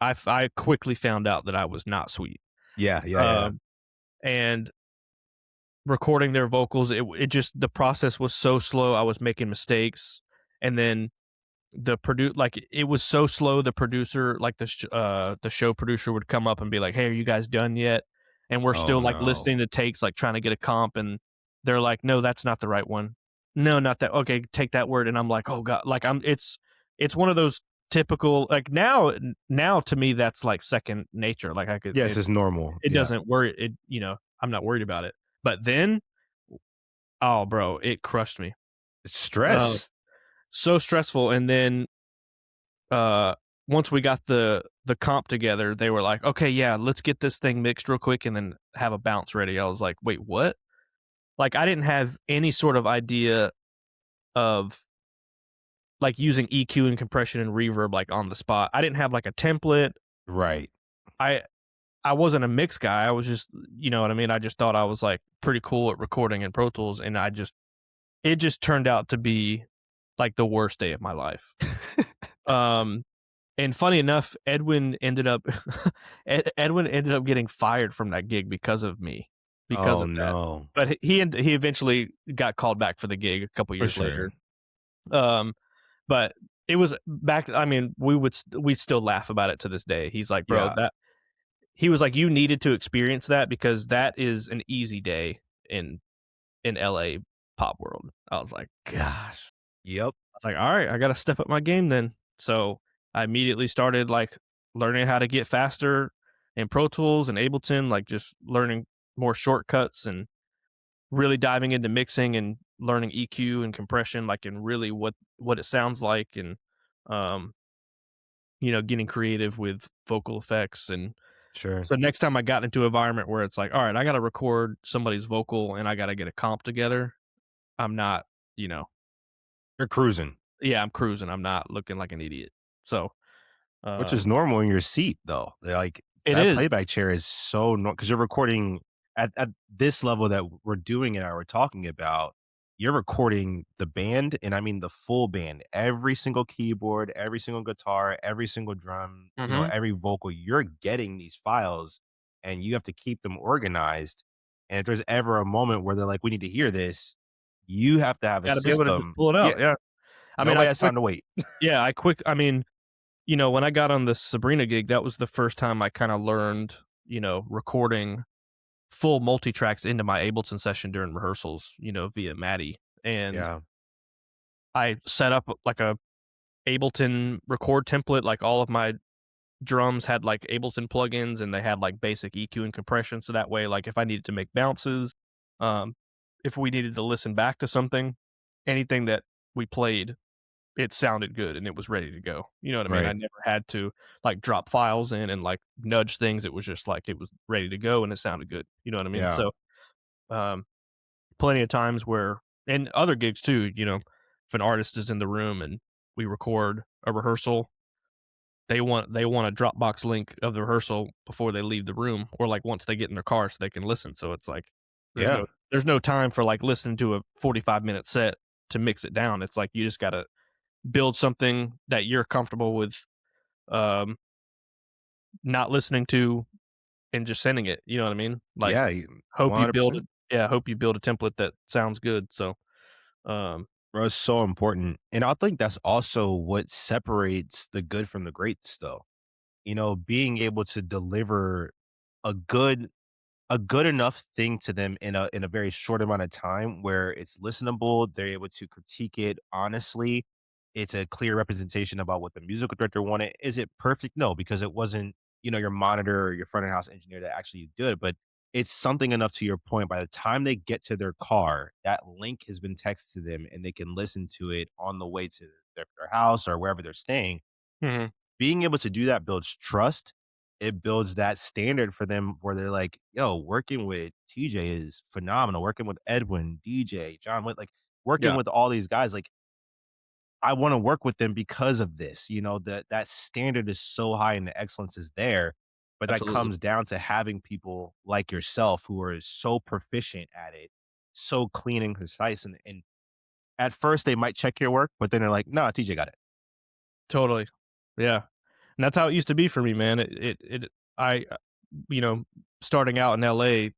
I quickly found out that I was not sweet. Yeah. Yeah. Yeah. Um, and recording their vocals, it just the process was so slow. I was making mistakes, and then like it was so slow. The producer, like the show producer, would come up and be like, "Hey, are you guys done yet?" And we're Oh still like no. listening to takes, like trying to get a comp, and they're like, "No, that's not the right one. No, not that. Okay, take that word." And I'm like, "Oh God!" Like it's one of those typical like now to me that's like second nature. Like I could Yes, it's normal. it Yeah. doesn't worry it. I'm not worried about it. But then, oh, bro, it crushed me. It's Uh, stress. so stressful. And then uh once we got the comp together, they were like, "Okay, yeah, let's get this thing mixed real quick and then have a bounce ready." I was like, "Wait, what?" Like I didn't have any sort of idea of like using EQ and compression and reverb like on the spot. I didn't have like a template. Right. I I wasn't a mix guy. I was just, you know what I mean? I just thought I was like pretty cool at recording in Pro Tools and it just turned out to be like the worst day of my life. Um And funny enough, Edwin ended up Edwin ended up getting fired from that gig because of me, because Oh of that. no. But he eventually got called back for the gig a couple For years later. sure. Um, but it was back. I mean, we still laugh about it to this day. He's like, bro, Yeah. that he was like, you needed to experience that because that is an easy day in LA pop world. I was like, gosh. Yep. I was like, all right, I got to step up my game then. So I immediately started like learning how to get faster in Pro Tools and Ableton, like just learning more shortcuts and really diving into mixing and learning EQ and compression, like, and really what it sounds like, and, um, getting creative with vocal effects. And Sure. so next time I got into an environment where it's like, all right, I got to record somebody's vocal and I got to get a comp together, I'm not, you know, You're cruising. yeah, I'm cruising. I'm not looking like an idiot. So, Which is um, normal in your seat, though. Like, it that is. playback chair is so because you're recording at this level that we're doing it, or we're talking about, you're recording the band, and I mean the full band, every single keyboard, every single guitar, every single drum, Mhm. every vocal. You're getting these files, and you have to keep them organized, and if there's ever a moment where they're like, "We need to hear this," you have to have a Gotta be able to just system. pull it Yeah, out. Yeah. I mean, nobody has time to wait. I mean, when I got on the Sabrina gig, that was the first time I kind of learned, recording full multi tracks into my Ableton session during rehearsals, via Maddie. And Yeah, I set up like a Ableton record template. Like all of my drums had like Ableton plugins and they had like basic EQ and compression. So that way, like if I needed to make bounces, um, if we needed to listen back to something, anything that we played, it sounded good and it was ready to go. You know what I mean? I right. never had to like drop files in and like nudge things. It was just like it was ready to go and it sounded good. You know what I mean? Yeah, So, um, plenty of times where, and other gigs too, if an artist is in the room and we record a rehearsal, they want a Dropbox link of the rehearsal before they leave the room, or like once they get in their car so they can listen. So it's like there's yeah. no there's no time for like listening to a 45-minute set to mix it down. It's like you just gotta build something that you're comfortable with, um, not listening to, and just sending it. You know what I mean? Like Yeah, hope you build 100%. it. Yeah, hope you build a template that sounds good. So, um, Bro, it's so important, and I think that's also what separates the good from the greats, though. Being able to deliver a good a good enough thing to them in a very short amount of time where it's listenable, they're able to critique it honestly. It's a clear representation about what the musical director wanted. Is it perfect? No, because it wasn't, your monitor or your front of house engineer that actually did it, but it's something enough to your point. By the time they get to their car, that link has been texted to them and they can listen to it on the way to their house or wherever they're staying. mhm. Being able to do that builds trust. It builds that standard for them where they're like, "Yo, working with TJ is phenomenal. Working with Edwin, DJ, John Witt, like working Yeah, with all these guys, like I want to work with them because of this." That standard is so high and the excellence is there. But that absolutely. comes down to having people like yourself who are so proficient at it, so clean and concise. And at first they might check your work, but then they're like, "Nah, TJ got it." Totally. Yeah. And that's how it used to be for me, man. I, you know, starting out in LA,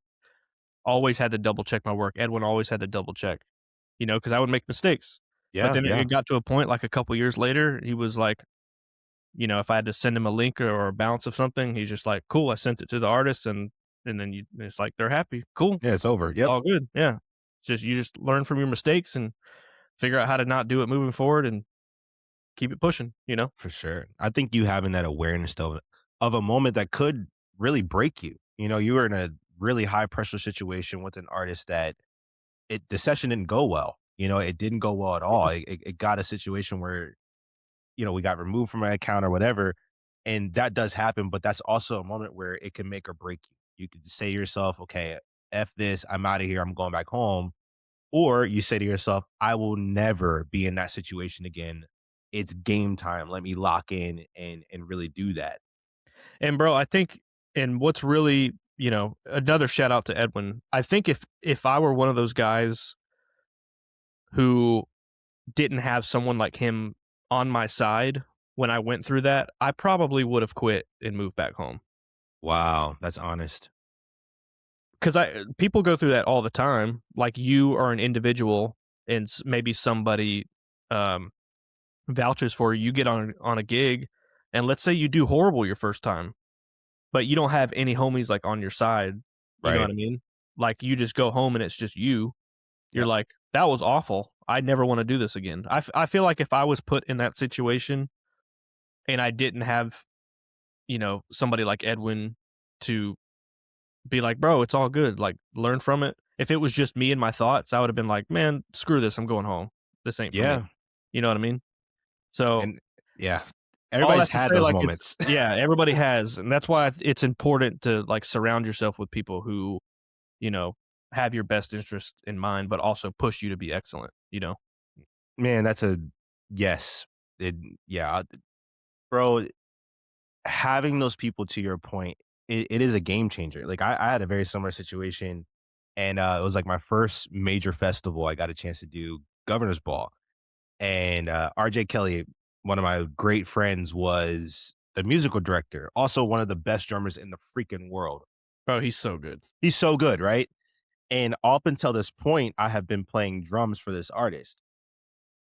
always had to double check my work. Edwin always had to double check, because I would make mistakes. But Yeah, then yeah, it got to a point like a couple years later, he was like, if I had to send him a link or a bounce of something, he's just like, cool, I sent it to the artist, and then it's like they're happy. Cool. yeah. It's over. It's Yep. all good. Yeah. It's just you just learn from your mistakes and figure out how to not do it moving forward and keep it pushing. For sure. I think you having that awareness though of a moment that could really break you. You were in a really high pressure situation with an artist that the session didn't go well. It didn't go well at all. It got a situation where, we got removed from my account or whatever. And that does happen, but that's also a moment where it can make or break you. You could say to yourself, okay, F this, I'm out of here, I'm going back home. Or you say to yourself, I will never be in that situation again. It's game time. Let me lock in and really do that. And bro, I think, and what's really, another shout out to Edwin. I think if I were one of those guys who didn't have someone like him on my side when I went through that, I probably would have quit and moved back home. Wow, that's honest. Cuz people go through that all the time. Like you are an individual and maybe somebody um vouches for you. You get on a gig and let's say you do horrible your first time, but you don't have any homies like on your side. You know Right. what I mean? Like you just go home and it's just you. You're Yep. like, that was awful. I never want to do this again. I feel like if I was put in that situation and I didn't have, somebody like Edwin to be like, bro, it's all good. Like learn from it. If it was just me and my thoughts, I would have been like, man, screw this, I'm going home. This ain't for me. Yeah, You know what I mean? So and yeah, all everybody's that to had say, those like, it's moments. yeah, everybody has, and that's why it's important to like surround yourself with people who, you know, have your best interest in mind, but also push you to be excellent. You know? Man, that's a yes. It yeah, bro, having those people to your point, it is a game changer. Like I had a very similar situation and it was like my first major festival I got a chance to do Governor's Ball. And RJ Kelly, one of my great friends, was the musical director, also one of the best drummers in the freaking world. Bro, he's so good. He's so good, right? And up until this point, I have been playing drums for this artist.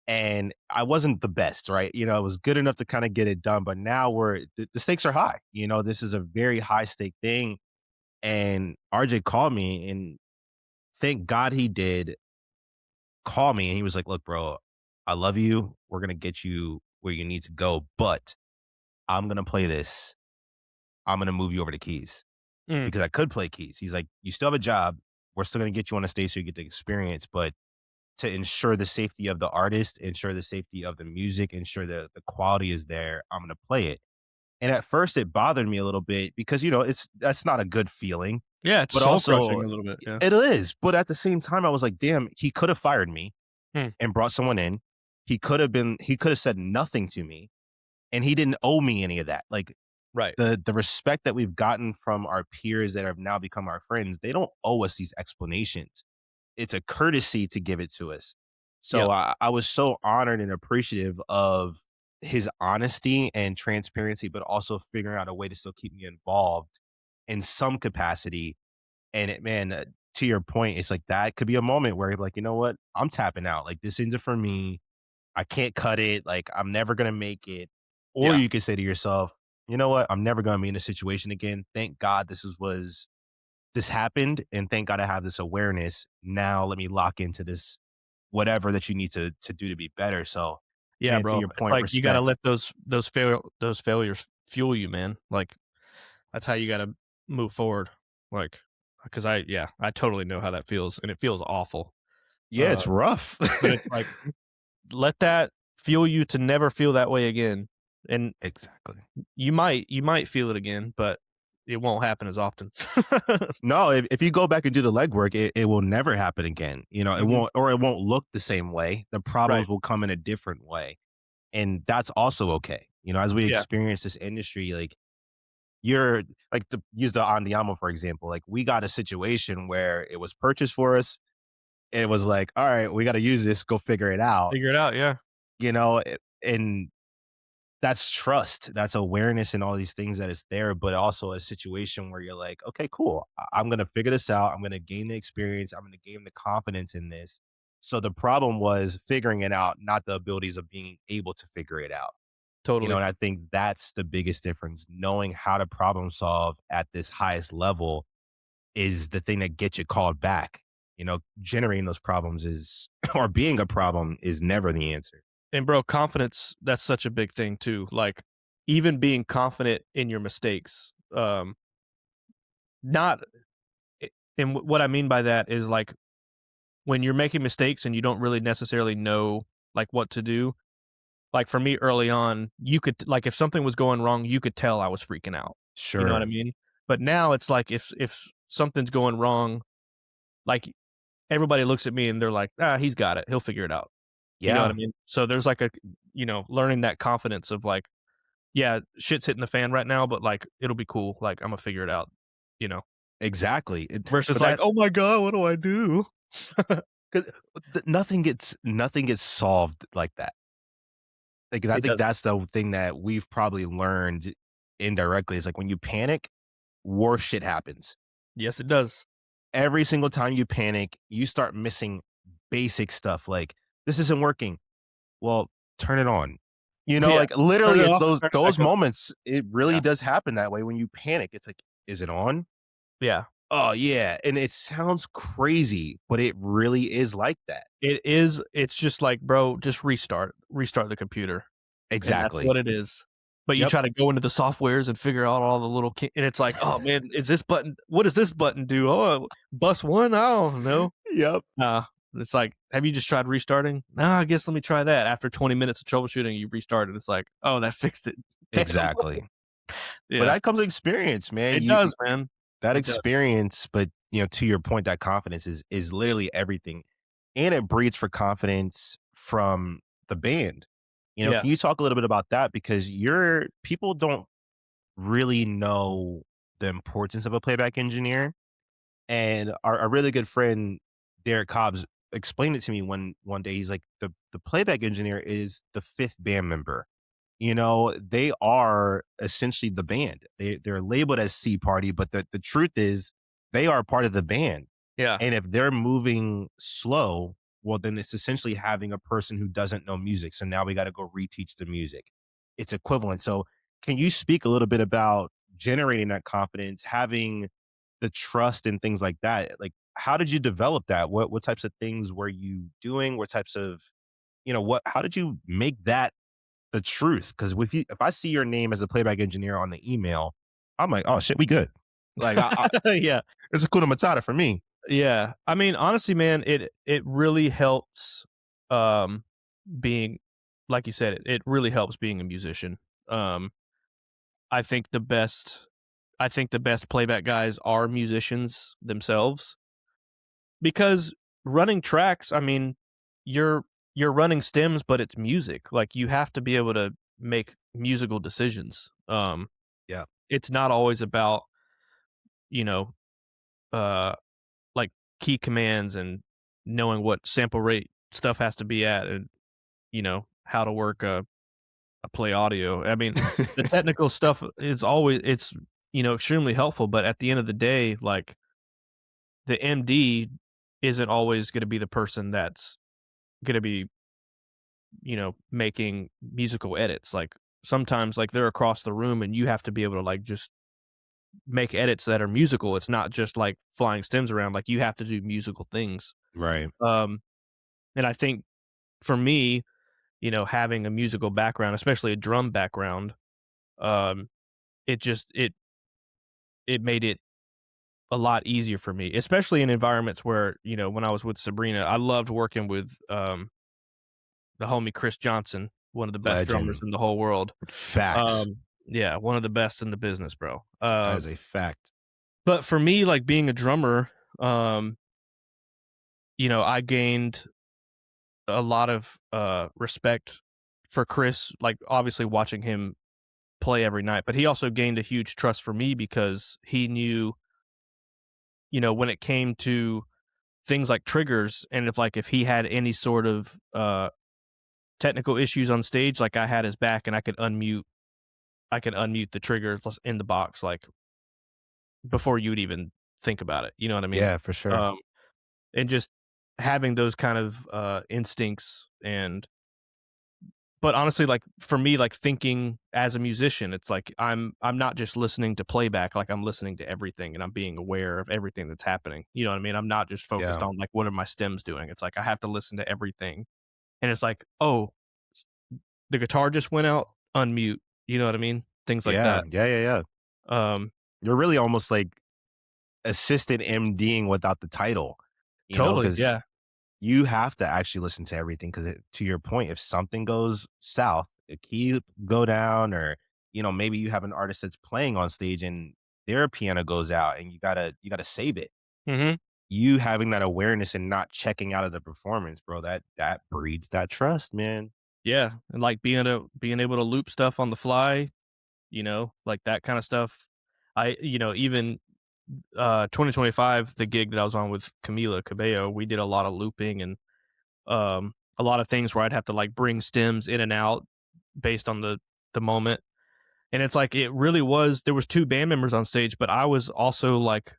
And I wasn't the best, right? You know, I was good enough to kind of get it done, but now the stakes are high. You know, this is a very high stake thing. And RJ called me, and thank God he did call me. And he was like, "Look, bro, I love you. We're gonna get you where you need to go, but I'm gonna play this. I'm gonna move you over to keys Mm, because I could play keys." He's like, "You still have a job. We're still gonna get you on a stage so you get the experience, but to ensure the safety of the artist, ensure the safety of the music, ensure that the quality is there, I'm gonna play it." And at first it bothered me a little bit because, you know, that's not a good feeling, yeah, it's but soul also crushing a little bit. Yeah. it is. But at the same time, I was like, damn, he could have fired me Hmm. and brought someone in. He could have said nothing to me and he didn't owe me any of that. Like Right. the respect that we've gotten from our peers that have now become our friends, they don't owe us these explanations. It's a courtesy to give it to us. So Yep. I was so honored and appreciative of his honesty and transparency, but also figuring out a way to still keep me involved in some capacity. And man, to your point, it's like that could be a moment where you're like, you know what, I'm tapping out. Like this isn't for me. I can't cut it. Like I'm never gonna make it. Or Yeah. you could say to yourself, you know what, I'm never gonna be in a situation again. Thank God this happened, and thank God I have this awareness. Now let me lock into this whatever that you need to do to be better. So, Yeah, man, to bro. your It's point, like you gotta respect. let those failures fuel you, man. Like that's how you gotta move forward. Like, because I totally know how that feels, and it feels awful. Yeah, Uh, it's rough. but it's like let that fuel you to never feel that way again, and Exactly. you might feel it again, but it won't happen as often. No, if you go back and do the legwork, it will never happen again. You know, Mhm. it won't look the same way. The Right. problems will come in a different way. And that's also okay. You know, as we Yeah. experience this industry, like you're like to use the Andiamo, for example, like we got a situation where it was purchased for us. It was like, all right, we got to use this, go figure it out. Figure it out. Yeah. You know, and that's trust, that's awareness and all these things that is there, but also a situation where you're like, okay, cool. I'm gonna figure this out. I'm gonna gain the experience. I'm gonna gain the confidence in this. So the problem was figuring it out, not the abilities of being able to figure it out. You know, Totally. and I think that's the biggest difference. Knowing how to problem solve at this highest level is the thing that gets you called back. You know, generating those problems is or being a problem is never the answer. And bro, confidence, that's such a big thing too. Like even being confident in your mistakes. Not and what I mean by that is like when you're making mistakes and you don't really necessarily know like what to do. Like for me early on, you could like if something was going wrong, you could tell I was freaking out. You know what I Sure. mean? But now it's like if something's going wrong, like everybody looks at me and they're like, "Ah, he's got it. He'll figure it out." You know what I Yeah, mean? So there's like learning that confidence of like, yeah, shit's hitting the fan right now, but like it'll be cool. Like I'm gonna figure it out, you know. exactly. Versus But like, that oh my god, what do I do? 'cause nothing gets solved like that. Like, and I It think doesn't. that's the thing that we've probably learned indirectly is like when you panic, worse shit happens. Yes, it does. Every single time you panic, you start missing basic stuff like, "This isn't working." Well, turn it on. You know, Yeah. like, Turn literally, it it's off and turn it back those on. moments, it really Yeah. does happen that way when you panic. It's like, "Is it on?" Yeah. "Oh, yeah," and it sounds crazy, but it really is like that. It is. It's just like, bro, just restart the computer, and that's Exactly. what it is. but you Yep. try to go into the softwares and figure out all the little and it's like, "Oh, man, is this button what does this button do? Oh, bus 1? I don't know." Yep. It's like, "Have you just tried restarting?" "No, I guess let me try that." After 20 minutes of troubleshooting, you restart it. It's like, "Oh, that fixed it." Damn. Exactly. But Yeah. that comes with experience, man. It does, man. That It does. experience, but to your point, that confidence is literally everything. And it breeds for confidence from the band. Yeah. Can you talk a little bit about that? Because your people don't really know the importance of a playback engineer. And our really good friend Derek Cobbs explained it to me one day. He's like, the playback engineer is the fifth band member. They are essentially the band. They're labeled as C Party, but the truth is they are part of the band. Yeah. And if they're moving slow, well, then it's essentially having a person who doesn't know music. So now we got to go reteach the music. It's equivalent. So can you speak a little bit about generating that confidence, having the trust and things like that? Like, how did you develop that? What types of things were you doing? What types of, how did you make that the truth? Because if I see your name as a playback engineer on the email, I'm like, oh shit, we good. Like, Yeah. it's a kuna matata for me. Yeah. I mean, honestly, man, it really helps, um, being like you said, it really helps being a musician. Um, I think the best I think the best playback guys are musicians themselves because running tracks, I mean, you're you're running stems, but it's music. Like you have to be able to make musical decisions. Yeah. It's not always about, you know, uh like key commands and knowing what sample rate stuff has to be at and how to work a play audio. I mean, the technical stuff is always extremely helpful, but at the end of the day, like the MD isn't always going to be the person that's going to be, making musical edits. Like sometimes like they're across the room and you have to be able to like just make edits that are musical. It's not just like flying stems around. Like you have to do musical things. Right. Um and I think for me, having a musical background, especially a drum background, um it just it made it a lot easier for me, especially in environments where, when I was with Sabrina, I loved working with the homie Chris Johnson, one of the best drummers Legend. in the whole world. Facts. Yeah, one of the best in the business, bro. That is a fact. But for me, like being a drummer, um, I gained a lot of respect for Chris, like obviously watching him play every night, but he also gained a huge trust for me because he knew, when it came to things like triggers and if he had any sort of technical issues on stage, like I had his back and I could unmute the triggers in the box like before you would even think about it. You know what I mean? Yeah, for sure. Um, and just having those kind of instincts but honestly, like for me, like thinking as a musician, it's like I'm not just listening to playback, like I'm listening to everything and I'm being aware of everything that's happening. You know what I mean? I'm not just focused Yeah. on like what are my stems doing. It's like I have to listen to everything. And it's like, oh, the guitar just went out, unmute. You know what I mean? Things like Yeah. that. Yeah. Yeah. Yeah. Um, You're really almost like assistant MDing without the title, totally. because Yeah. you have to actually listen to everything. Because to your point, if something goes south, a key go down, or maybe you have an artist that's playing on stage and their piano goes out, and you gotta save it. Hmm. You having that awareness and not checking out of the performance, bro, that breeds that trust, man. Yeah. And like being able to loop stuff on the fly, like that kind of stuff. Even 2025, the gig that I was on with Camila Cabello, we did a lot of looping and a lot of things where I'd have to like bring stems in and out based on the moment. And it's like it really was there was two band members on stage, but I was also like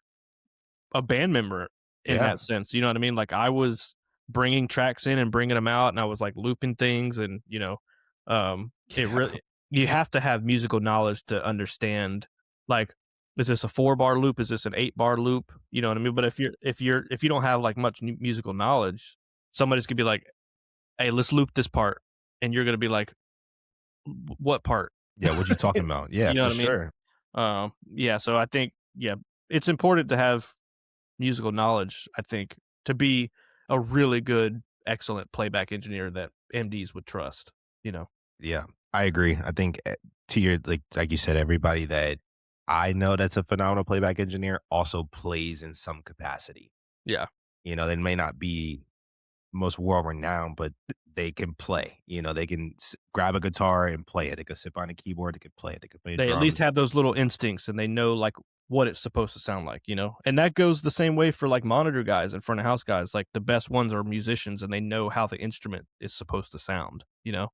a band member in Yeah. that sense. You know what I mean? Like I was bringing tracks in and bringing them out, and I was like looping things, and it Yeah. really you have to have musical knowledge to understand. Like, is this a 4 bar loop? Is this an 8 bar loop? You know what I mean? But if you don't have like much musical knowledge, somebody's gonna be like, "Hey, let's loop this part," and you're gonna be like, "What part?" Yeah, what you talking about? Yeah, You know for what I mean? sure. Yeah, so I think, yeah, it's important to have musical knowledge, I think, to be a really good, excellent playback engineer that MDs would trust, you know? Yeah, I agree. I think to your like you said, everybody that I know that's a phenomenal playback engineer also plays in some capacity. Yeah. You know, they may not be most world renowned, but they can play. You know, they can grab a guitar and play it. They could sit behind a keyboard. They could play it. They could play They at least drums. have those little instincts and they know, like, what it's supposed to sound like, you know? And that goes the same way for, like, monitor guys and front of house guys. Like, the best ones are musicians and they know how the instrument is supposed to sound, you know?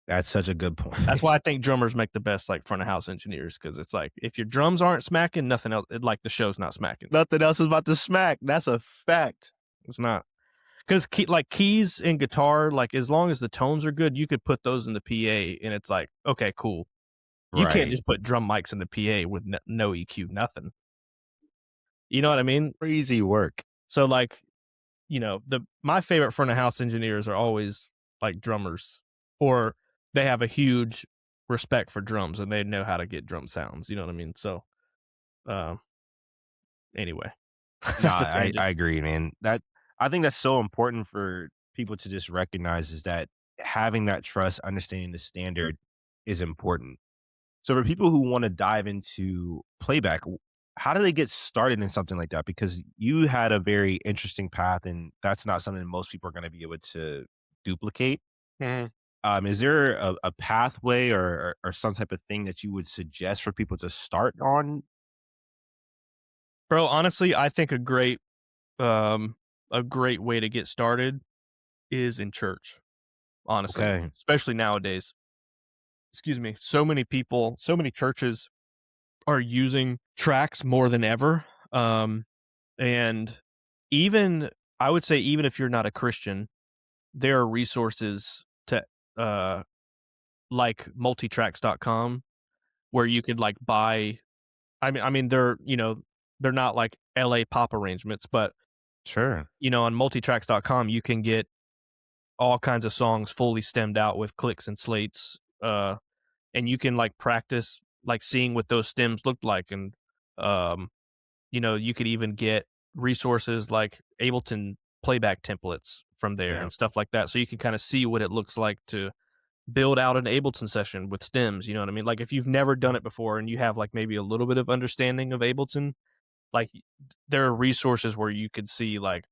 That's such a good That's point. why I think drummers make the best, like, front of house engineers because it's like, if your drums aren't smacking, nothing else like, the show's not smacking. Nothing else is about to smack. That's a fact. It's not. 'Cause keys in guitar, like, as long as the tones are good, you could put those in the PA and it's like, "Okay, cool." You can't Right. just put drum mics in the PA with no EQ, nothing. You know what I mean? Crazy work. So, like, my favorite front of house engineers are always, like, drummers, or they have a huge respect for drums and they know how to get drum sounds, you know what I mean? So, um, anyway, No, that's a I tangent. agree, man. That I think that's so important for people to just recognize is that having that trust, understanding the standard is important. So for people who want to dive into playback, how do they get started in something like that? Because you had a very interesting path, and that's not something most people are going to be able to duplicate. Mhm. Is there a pathway or some type of thing that you would suggest for people to start on? Bro, honestly, I think um, a great way to get started is in church, honestly, Okay, especially nowadays. Excuse me. So many people, so many churches are using tracks more than ever. And even, I would say, even if you're not a Christian, there are resources to, uh, like multitracks.com where you could like buy, I mean, they're not like LA pop arrangements, but sure. on multitracks.com, you can get all kinds of songs fully stemmed out with clicks and slates. And you can like practice like seeing what those stems looked like. And, um, you could even get resources like Ableton playback templates from there Yeah, and stuff like that. So you can kind of see what it looks like to build out an Ableton session with stems. You know what I mean? Like if you've never done it before and you have like maybe a little bit of understanding of Ableton, like there are resources where you could see like,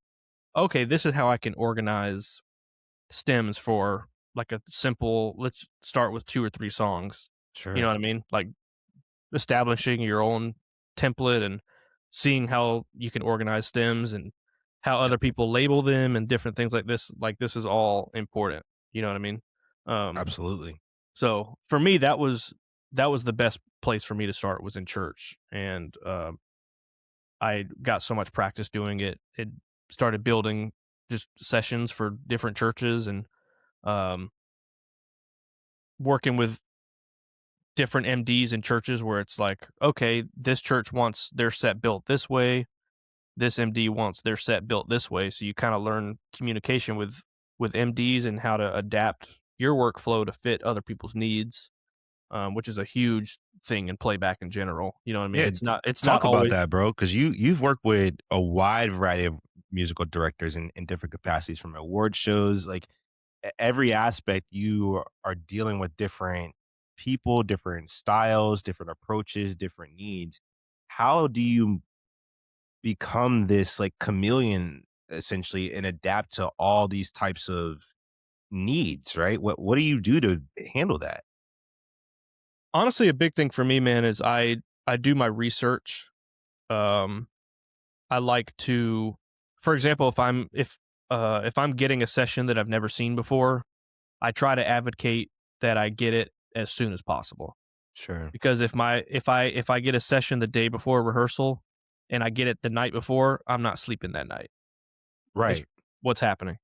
okay, this is how I can organize stems for like a simple, let's start with 2 or 3 songs. You know sure. what I mean? Like establishing your own template and seeing how you can organize stems and how Yep, other people label them and different things like this. Like this is all important. You know what I mean? Um, absolutely. so for me, that was the best place for me to start was in church, and I got so much practice doing it. It started building just sessions for different churches and um, working with different MDs in churches where it's like, okay, this church wants their set built this way. This MD wants their set built this way. So you kind of learn communication with MDs and how to adapt your workflow to fit other people's needs, which is a huge thing in playback in general. You know what I mean? Yeah, It's not talk about always. that, bro, because you've worked with a wide variety of musical directors in different capacities, from award shows, like every aspect. You are dealing with different people, different styles, different approaches, different needs. How do you become this like chameleon essentially and adapt to all these types of needs? Right? What do you do to handle that? Honestly, a big thing for me, man, is I do my research. Um, I like to, for example, if I'm getting a session that I've never seen before, I try to advocate that I get it as soon as possible. Sure. Because if I get a session the day before rehearsal and I get it the night before, I'm not sleeping that night. It's Right. what's happening.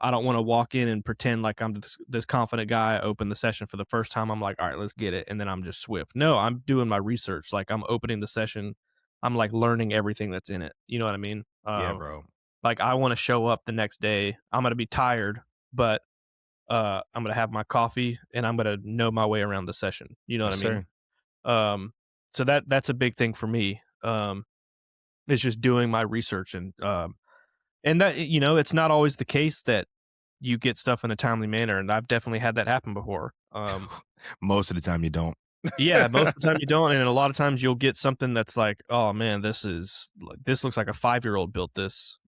I don't want to walk in and pretend like I'm this confident guy. Open the session for the first time. I'm like, all right, let's get it, and then I'm just swift. No, I'm doing my research. Like I'm opening the session. I'm like learning everything that's in it. You know what I mean? Yeah, bro. Like I want to show up the next day. I'm gonna be tired, but I'm gonna have my coffee, and I'm gonna know my way around the session. You know what Yes, I mean? sir. Um, so that's a big thing for me. Is just doing my research and that it's not always the case that you get stuff in a timely manner, and I've definitely had that happen before. Most of the time you don't. Yeah, most of the time you don't, and a lot of times you'll get something that's like, "Oh, man, this looks like a 5-year-old built this."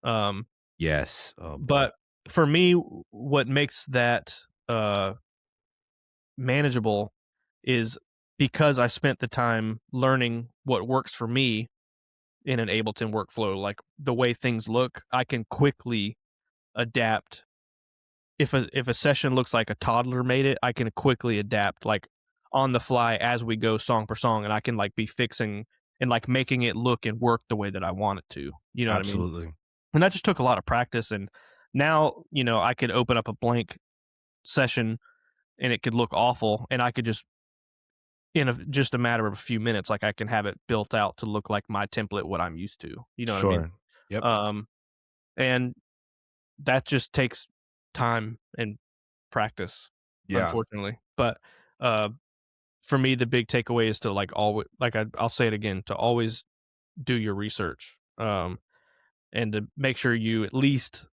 Yes. Oh boy. But for me, what makes that, manageable is because I spent the time learning what works for me in an Ableton workflow, like, the way things look, I can quickly adapt. If a session looks like a toddler made it, I can quickly adapt, like, on the fly as we go song per song, and I can, like, be fixing and, like, making it look and work the way that I want it to, you know what I mean? Absolutely. And that just took a lot of practice, and now, I could open up a blank session, and it could look awful, and I could just in just a matter of a few minutes, like, I can have it built out to look like my template, what I'm used to, you know what I mean? Sure. Yep. Um, and that just takes time and practice, Yeah. unfortunately. But, uh, for me, the big takeaway is to, like, always like, I'll say it again, to always do your research, and to make sure you at least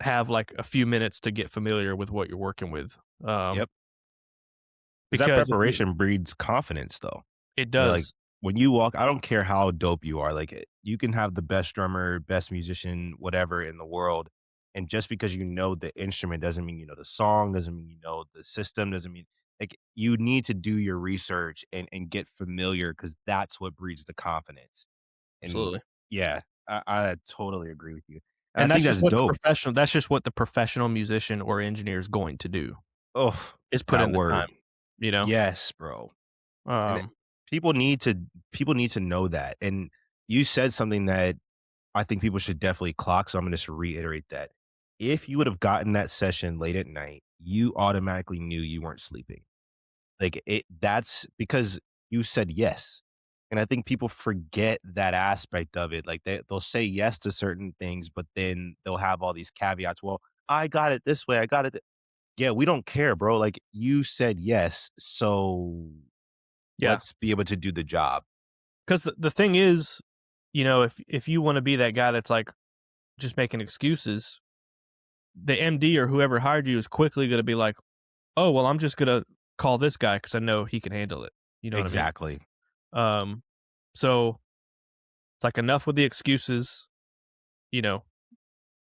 have, like, a few minutes to get familiar with what you're working with, Yep. 'Cause that because if you preparation breeds confidence, though. it Yeah, like, does. when you walk I don't care how dope you are, like, you can have the best drummer, best musician, whatever in the world, and just because you know the instrument doesn't mean you know the song, doesn't mean you know the system, doesn't mean like, you need to do your research and get familiar because that's what breeds the confidence, and Absolutely. yeah, I totally agree with you, and I And think that's dope. that's just what the professional musician or engineer is going to do, Oh, is put that in the time, word. you know? Yes, bro. And Um people need to people need to know that. And you said something that I think people should definitely clock. So I'm gonna just reiterate that. If you would have gotten that session late at night, you automatically knew you weren't sleeping. Like that's because you said yes. And I think people forget that aspect of it. Like they'll say yes to certain things, but then they'll have all these caveats. Well, I got it this way. I got it. Yeah, we don't care, bro. Like you said yes. So Yeah. let's be able to do the job. 'Cause the thing is, if you wanna be that guy that's, like, just making excuses, the MD or whoever hired you is quickly gonna be like, "Oh, well, I'm just gonna call this guy because I know he can handle it." You know what I mean? Exactly. Um, so it's like enough with the excuses, you know,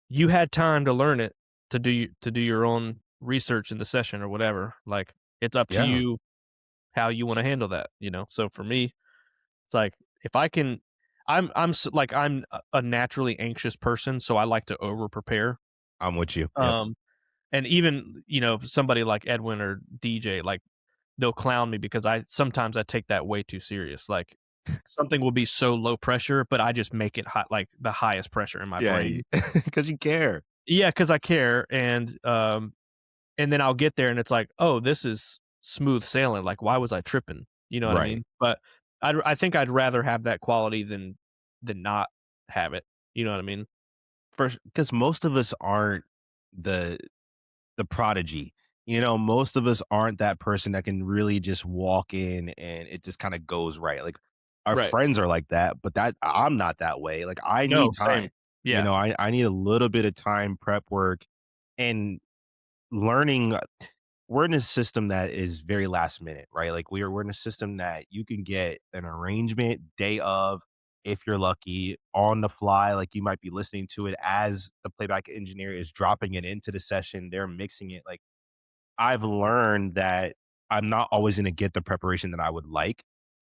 you had time to learn it, to do your own research in the session or whatever, like, it's up to Yeah, you how you wanna handle that, you know? So for me, it's like, if I can I'm a naturally anxious person, so I like to over prepare. I'm with you. Yep. Um, and even, somebody like Edwin or DJ, like, they'll clown me because I take that way too serious. Like, something will be so low pressure, but I just make it hot, like the highest pressure in my Yeah, brain. because you care. Yeah, because I care, and then I'll get there and it's like, "Oh, this is smooth sailing, like, why was I tripping?" You know what I Right. mean? But I think I'd rather have that quality than not have it, you know what I mean? Because most of us aren't the the prodigy. You know, most of us aren't that person that can really just walk in and it just kinda goes right. Like, our Right. friends are like that, but that I'm not that way. Like, I No, need same. time. You Yeah. know, I need a little bit of time, prep work, and learning we're in a system that is very last minute, right? Like we're in a system that you can get an arrangement day of, if you're lucky, on the fly. Like you might be listening to it as the playback engineer is dropping it into the session. They're mixing it. Like I've learned that I'm not always going to get the preparation that I would like.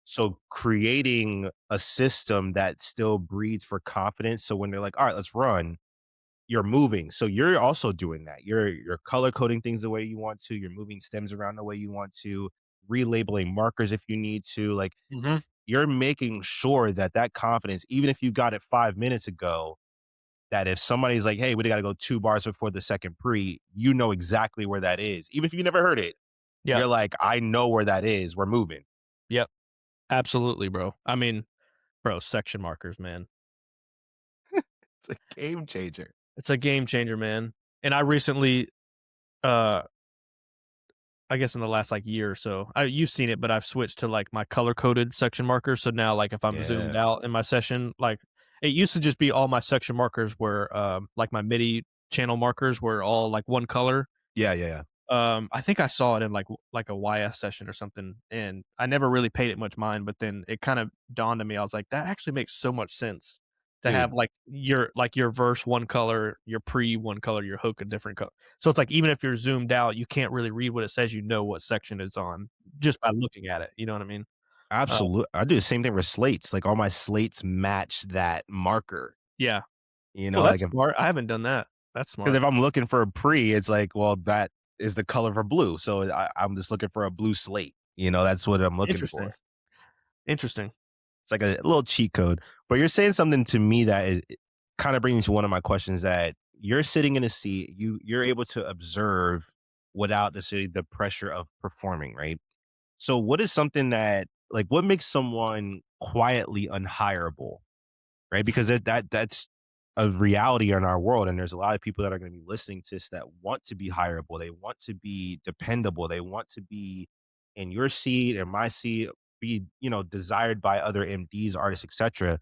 So creating a system that still breeds for confidence. So when they're like, all right, let's run, you're moving. So you're also doing that. You're color coding things the way you want to. You're moving stems around the way you want to, relabeling markers if you need to. Like Mhm. you're making sure that that confidence, even if you got it 5 minutes ago, that if somebody's like, "Hey, we got to go 2 bars before the second pre," you know exactly where that is, even if you never heard it. Yep. You're like, "I know where that is. We're moving." Yep. Absolutely, bro. I mean, bro, section markers, man. It's a game changer. It's a game changer, man. And I recently, uh I guess in the last like year or so. You've seen it, but I've switched to like my color coded section markers. So now, like if I'm zoomed Yeah. out in my session, like it used to just be all my section markers were like my MIDI channel markers were all like one color. Yeah, yeah, yeah. I think I saw it in like a YS session or something, and I never really paid it much mind. But then it kind of dawned on me. I was like, that actually makes so much sense to have Dude, like your verse one color, your pre one color, your hook a different color. So it's like even if you're zoomed out, you can't really read what it says. You know what section it's on just by looking at it. You know what I mean? Uh, absolute I do the same thing with slates, like, all my slates match that marker, yeah. Oh, like, that's smart. I haven't done that. That's because smart. if I'm looking for a pre, it's like, well, that is the color for blue, so I'm just looking for a blue slate, that's what I'm looking Interesting. for. Interesting. It's like a little cheat code. But you're saying something to me that is kind of brings to one of my questions that you're sitting in a seat, you're able to observe without necessarily the pressure of performing, right? So what is something that like what makes someone quietly unhireable, right? Because that's a reality in our world, and there's a lot of people that are going to be listening to this that want to be hireable. They want to be dependable. They want to be in your seat and my seat, be desired by other MDs, artists, etc.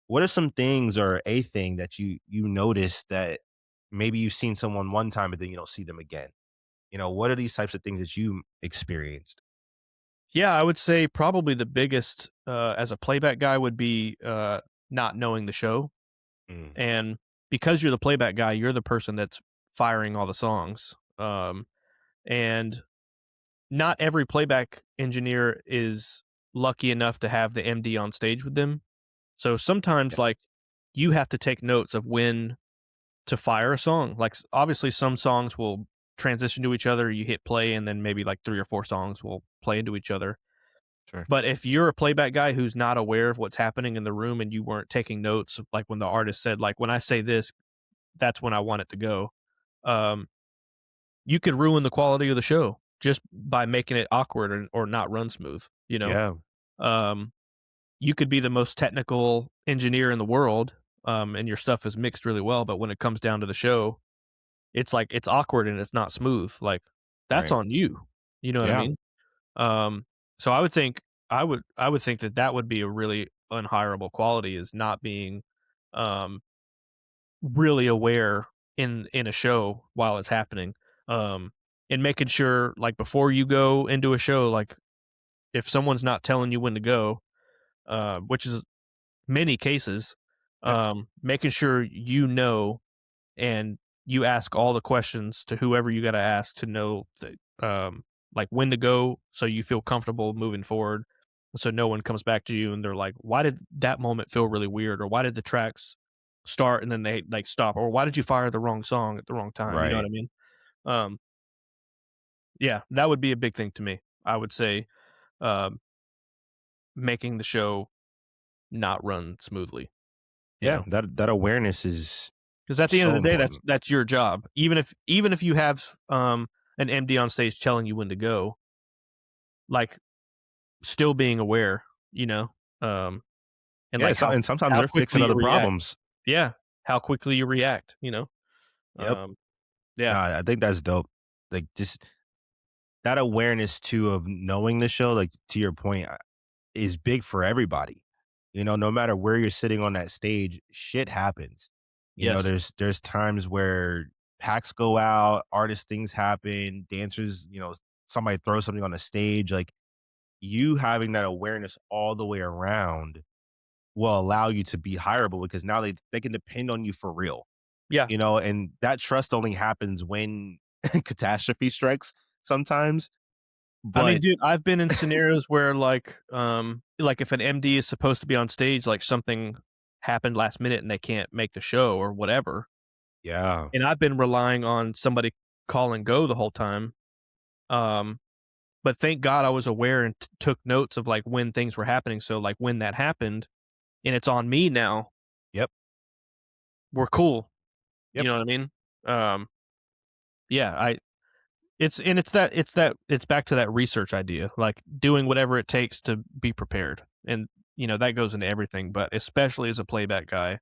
What are some things or a thing that you notice that maybe you've seen someone one time, but then you don't see them again? What are these types of things that you experienced? Yeah, I would say probably the biggest as a playback guy would be not knowing the show. Mm, And because you're the playback guy, you're the person that's firing all the songs. And not every playback engineer is lucky enough to have the MD on stage with them. So sometimes, yeah, like, you have to take notes of when to fire a song. Like, obviously, some songs will transition to each other. You hit play, and then maybe like three or four songs will play into each other. sure, But if you're a playback guy who's not aware of what's happening in the room and you weren't taking notes, like when the artist said, like, when I say this, that's when I want it to go. Um, you could ruin the quality of the show just by making it awkward or not run smooth. yeah, Um, you could be the most technical engineer in the world, and your stuff is mixed really well, but when it comes down to the show, it's like it's awkward and it's not smooth. Like that's right, on you. You know what I yeah. mean? Um, so I would think that that would be a really unhireable quality is not being um really aware in a show while it's happening. Um, and making sure like before you go into a show, like if someone's not telling you when to go, which is many cases, Yep. making sure you know and you ask all the questions to whoever you got to ask to know that, like when to go so you feel comfortable moving forward. So no one comes back to you and they're like, why did that moment feel really weird? Or why did the tracks start and then they like stop? Or why did you fire the wrong song at the wrong time? You know what Right. I mean? Um, yeah, that would be a big thing to me. I would say, um, making the show not run smoothly, you Yeah, know? that awareness is 'Cause at the end of so the day, that's important. that's your job. Even if you have, an MD on stage telling you when to go, like, still being aware, you know, and, Yeah, like, so how and sometimes how they're fixing quickly you other react. problems. Yeah, how quickly you react, you know? Yep. Um, yeah. Nah, I think that's dope. Like, just that awareness too of knowing the show, like, to your point, is big for everybody. No matter where you're sitting on that stage, shit happens. Yes. There's times where packs go out, artist things happen, dancers, somebody throws something on the stage, like, you having that awareness all the way around will allow you to be hireable because now they can depend on you for real, Yeah. and that trust only happens when catastrophe strikes sometimes. I mean, But dude, I've been in scenarios where, like, if an MD is supposed to be on stage, like, something happened last minute and they can't make the show or whatever, yeah, and I've been relying on somebody call and go the whole time, um but thank God I was aware and took notes of like when things were happening. So like when that happened and it's on me now, yep, we're cool. You yep, know what I mean? Um, yeah, it's back to that research idea, like doing whatever it takes to be prepared. And that goes into everything, but especially as a playback guy,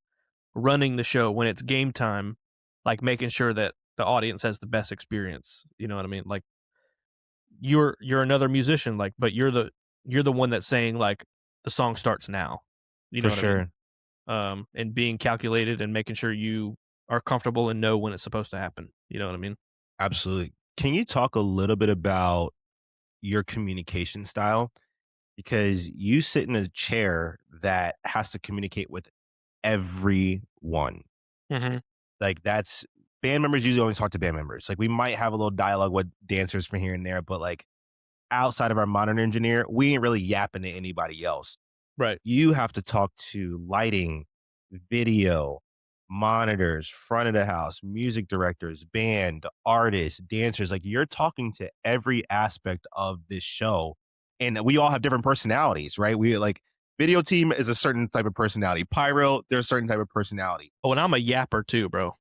running the show when it's game time, like making sure that the audience has the best experience. You know what I mean? Like you're another musician, like, but you're the one that's saying, like, the song starts now. You know For what I mean? sure. And being calculated and making sure you are comfortable and know when it's supposed to happen. You know what I mean? Absolutely. Can you talk a little bit about your communication style? Because you sit in a chair that has to communicate with everyone. Mhm. Like that's band members usually only talk to band members. Like we might have a little dialogue with dancers from here and there, but like outside of our monitor engineer, we ain't really yapping to anybody else. Right. You have to talk to lighting, video, monitors, front of the house, music directors, band, artists, dancers. Like you're talking to every aspect of this show. And we all have different personalities, right? We like video team is a certain type of personality. Pyro, there's a certain type of personality. Oh, and I'm a yapper too, bro.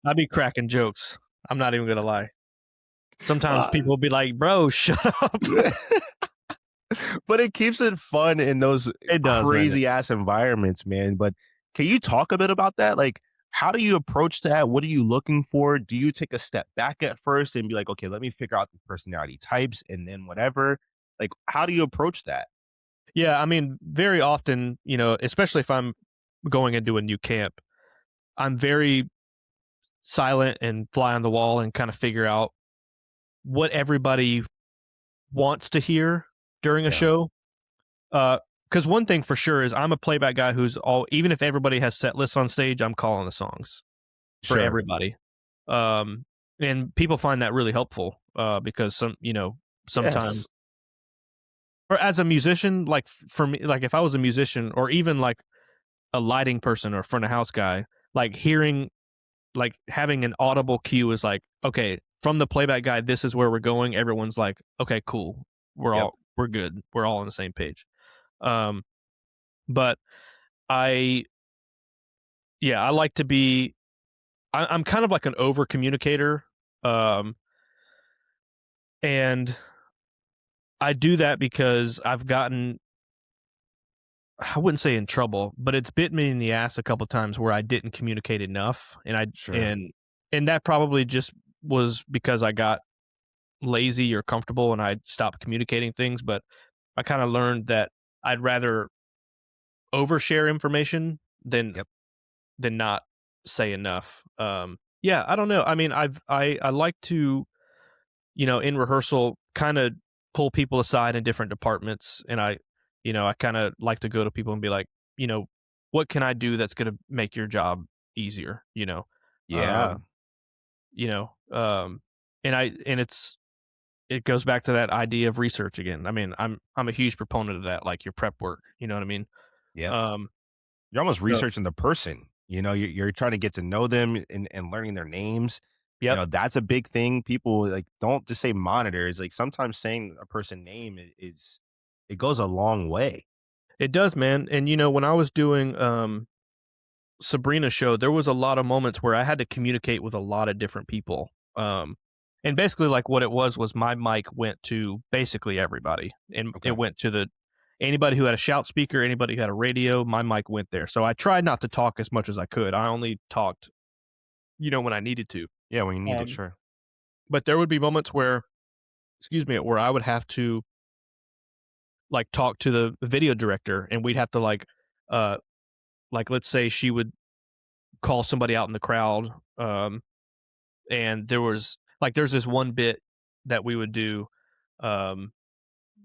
I'll be cracking jokes. I'm not even gonna lie. Sometimes Uh, people will be like, "Bro, shut up." but it keeps it fun in those It does, man. crazy ass environments, man. But can you talk a bit about that? Like, how do you approach that? What are you looking for? Do you take a step back at first and be like, okay, let me figure out the personality types and then whatever? Like, how do you approach that? Yeah, I mean, very often, especially if I'm going into a new camp, I'm very silent and fly on the wall and kind of figure out what everybody wants to hear during a Yeah, show. Because one thing for sure is I'm a playback guy who's all even if everybody has set lists on stage, I'm calling the songs for sure. everybody. Um, and people find that really helpful because sometimes Yes. or as a musician, like for me, like if I was a musician or even like a lighting person or front of house guy, like hearing like having an audible cue is like, okay, from the playback guy, this is where we're going. Everyone's like, okay, cool. Yep. We're good. We're all on the same page. Um, but I yeah, I like to be I'm kind of like an over communicator. Um, and I do that because I've gotten I wouldn't say in trouble, but it's bit me in the ass a couple times where I didn't communicate enough, and I Sure. and that probably just was because I got lazy or comfortable and I stopped communicating things. But I kind of learned that I'd rather overshare information Yep. than not say enough. Yeah, I don't know. I mean, I like to in rehearsal kind of pull people aside in different departments, and I kind of like to go to people and be like, you know, what can I do that's going to make your job easier? Yeah. Um, you know, and it goes back to that idea of research again. I mean, I'm a huge proponent of that, like your prep work. You know what I mean? Yep. Um, You're almost so researching the person. You know, you're trying to get to know them and learning their names. You yep, know, that's a big thing. People like don't just say monitors. Like sometimes saying a person name is it goes a long way. it does, man. And when I was doing Sabrina's show, there was a lot of moments where I had to communicate with a lot of different people. And basically, like what it was my mic went to basically everybody, and it Okay. went to the anybody who had a shout speaker, anybody who had a radio. My mic went there, so I tried not to talk as much as I could. I only talked, when I needed to. Yeah, when you need it, Um, sure. but there would be moments where, excuse me, where I would have to like talk to the video director, and we'd have to uh, like let's say she would call somebody out in the crowd. And there's this one bit that we would do um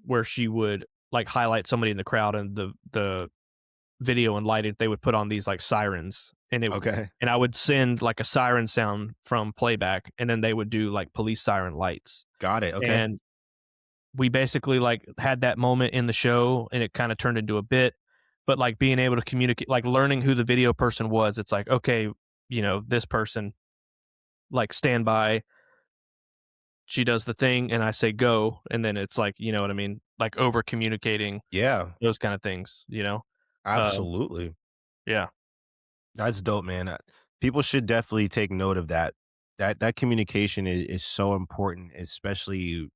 where she would like highlight somebody in the crowd, and the video and lighting, they would put on these like sirens, Okay. and I would send like a siren sound from playback, and then they would do like police siren lights. Got it. Okay. And we basically like had that moment in the show, and it kind of turned into a bit. But like being able to communicate, like learning who the video person was, it's like, okay, this person, like, stand by, she does the thing and I say go, and then it's like, you know what I mean? Like over communicating, Yeah, those kind of things. Uh, absolutely. yeah. That's dope, man. People should definitely take note of that. That communication is so important, especially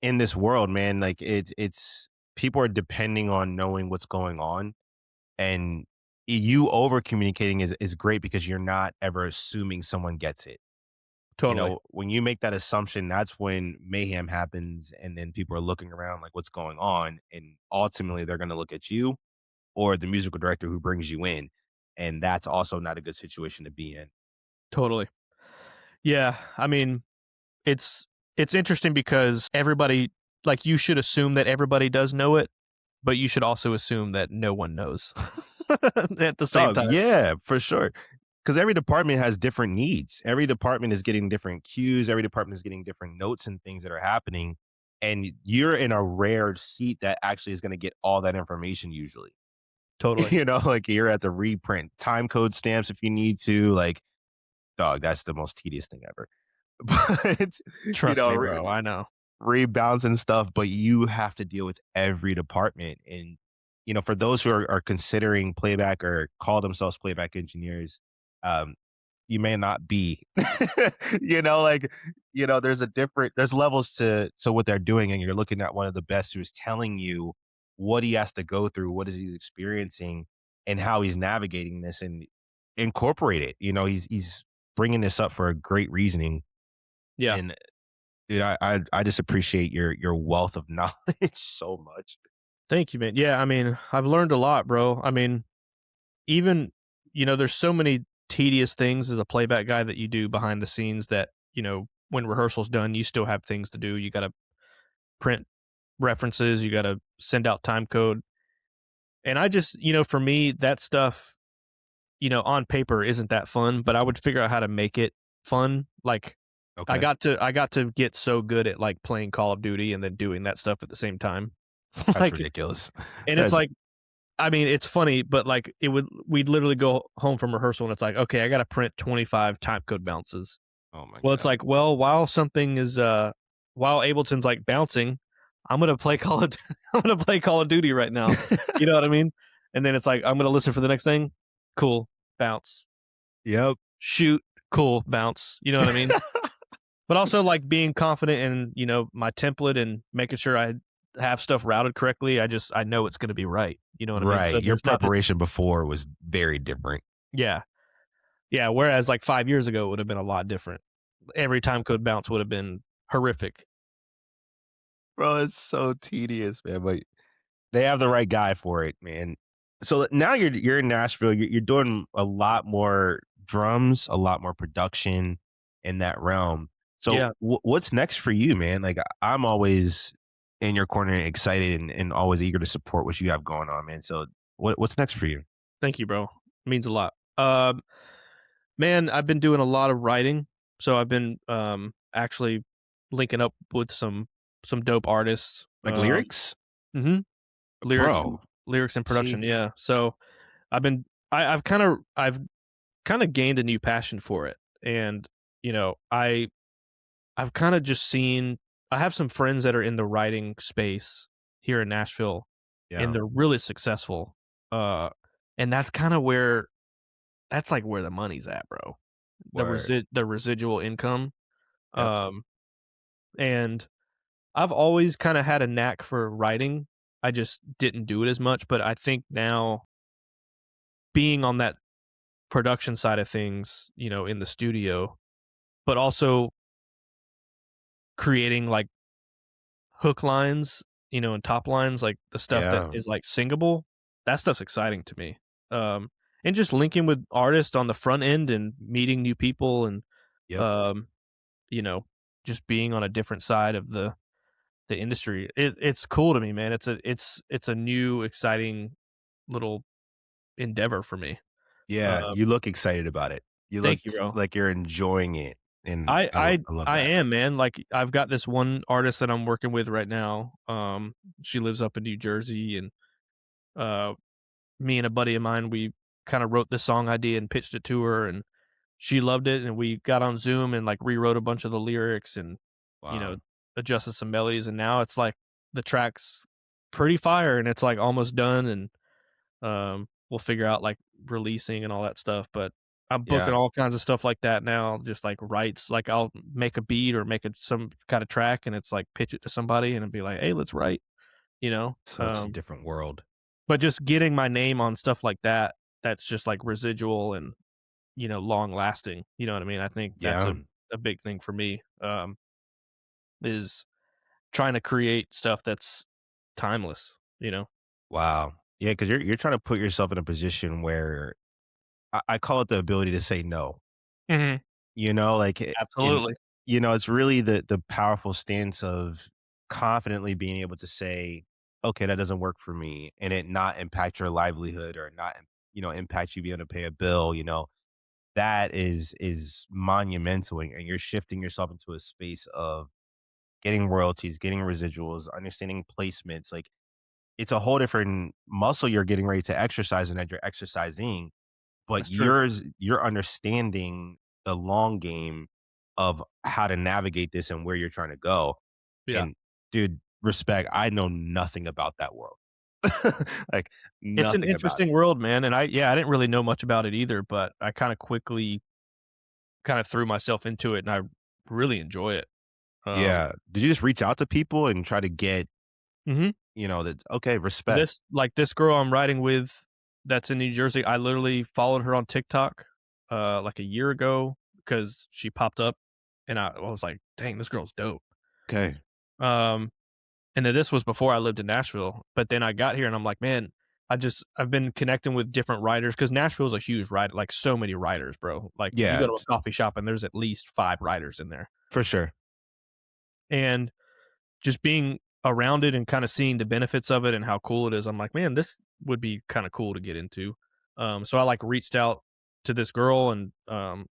in this world, man. Like it's people are depending on knowing what's going on, and you over communicating is great because you're not ever assuming someone gets it. You Totally. know, when you make that assumption, that's when mayhem happens, and then people are looking around like, "What's going on?" And ultimately, they're gonna look at you or the musical director who brings you in, and that's also not a good situation to be in. Totally. Yeah. I mean, it's it's interesting because everybody, like, you should assume that everybody does know it, but you should also assume that no one knows at the same Oh, time. yeah, for sure. Because every department has different needs. Every department is getting different cues. Every department is getting different notes and things that are happening. And you're in a rare seat that actually is going to get all that information usually. Totally. Like you're at the reprint time code stamps if you need to. Like, dog, that's the most tedious thing ever. But, you Trust know, me, bro. I know. rebounds and stuff, but you have to deal with every department. And, for those who are considering playback or call themselves playback engineers, um, you may not be. Like, there's levels to what they're doing, and you're looking at one of the best who's telling you what he has to go through, what is he's experiencing, and how he's navigating this and incorporate it. He's bringing this up for a great reasoning. Yeah. And dude, I just appreciate your wealth of knowledge so much. Thank you, man. Yeah. I mean, I've learned a lot, bro. I mean, even, there's so many tedious things as a playback guy that you do behind the scenes that, when rehearsal's done, you still have things to do. You got to print references, you got to send out time code. And I just, for me, that stuff, on paper isn't that fun, but I would figure out how to make it fun. Like, Okay. I got to get so good at like playing Call of Duty and then doing that stuff at the same time. That's Like, ridiculous. and it's That's like, I mean, it's funny, but like we'd literally go home from rehearsal and it's like, okay, I got to print 25 time code bounces. oh my Well, it's god. like, well, while Ableton's like bouncing, I'm gonna play Call of I'm gonna play Call of Duty right now. You know what I mean? And then it's like, I'm gonna listen for the next thing. Cool, bounce. Yep. Shoot, cool, bounce. You know what I mean? But also like being confident in, my template and making sure I have stuff routed correctly. I know it's gonna be right. You know what I mean? So Right. Your there's not this. preparation before was very different. Yeah. Yeah. Whereas like 5 years ago it would have been a lot different. Every time code bounce would have been horrific. Bro, it's so tedious, man. But they have the right guy for it, man. So now you're in Nashville. You're doing a lot more drums, a lot more production in that realm. So Yeah. what's next for you, man? Like I'm always in your corner, and excited and always eager to support what you have going on, man. So what's next for you? Thank you, bro. Means a lot. Man, I've been doing a lot of writing. So I've been actually linking up with some dope artists. Like lyrics, Mhm. lyrics and bro. lyrics and production. See, Yeah. So I've been I've kind of gained a new passion for it. And, I've kind of just seen I have some friends that are in the writing space here in Nashville and yeah, they're really successful. Uh and that's like where the money's at, bro. word, The residual income. yep, Um, and I've always kind of had a knack for writing. I just didn't do it as much, but I think now being on that production side of things, in the studio, but also creating like hook lines, and top lines, like the stuff that yeah, is like singable, that stuff's exciting to me. And just linking with artists on the front end and meeting new people and yep, um, you know, just being on a different side of the industry. It's cool to me, man. It's a new exciting little endeavor for me. yeah. Um, You look excited about it. You look Thank you, bro. like you're enjoying it, and I I I love I that. am, man. Like I've got this one artist that I'm working with right now. She lives up in New Jersey, and uh, me and a buddy of mine, we kind of wrote this song idea and pitched it to her, and she loved it. And we got on Zoom and like rewrote a bunch of the lyrics and you know Wow. adjusted some melodies, and now it's like the track's pretty fire, and it's like almost done, and we'll figure out like releasing and all that stuff. But I'm booking Yeah, all kinds of stuff like that now, just like writes. Like I'll make a beat or make some kind of track, and it's like pitch it to somebody, and it'd be like, hey, let's write. You know, such a different world. but just getting my name on stuff like that, that's just like residual and long lasting. You know what I mean? I think Yeah, a big thing for me, is trying to create stuff that's timeless, you know? Wow. Yeah, because you're trying to put yourself in a position where I call it the ability to say no. Mhm. Like in Absolutely. it's really the powerful stance of confidently being able to say, okay, that doesn't work for me, and it not impact your livelihood or not, impact you being able to pay a bill. That is monumental, and you're shifting yourself into a space of getting royalties, getting residuals, understanding placements. Like it's a whole different muscle you're getting ready to exercise and that you're exercising, but That's true. you're understanding the long game of how to navigate this and where you're trying to go. Yeah. And dude, respect, I know nothing about that world. Like It's an nothing about it. interesting world, man, and I didn't really know much about it either, but I kinda quickly kinda threw myself into it, and I really enjoy it. Um Yeah. Did you just reach out to people and try to get, Mhm. that okay, respect. This girl I'm writing with that's in New Jersey, I literally followed her on TikTok, like, a year ago because she popped up, and I was like, "Dang, this girl's dope." Okay. Um, and then this was before I lived in Nashville, but then I got here and I'm like, "Man, I've been connecting with different writers because Nashville's a huge writer, like, so many writers, bro. Like, you go Yeah, to a coffee shop and there's at least 5 writers in there. for sure. And just being around it and kinda seeing the benefits of it and how cool it is, I'm like, "Man, this would be kinda cool to get into." So I, like, reached out to this girl and,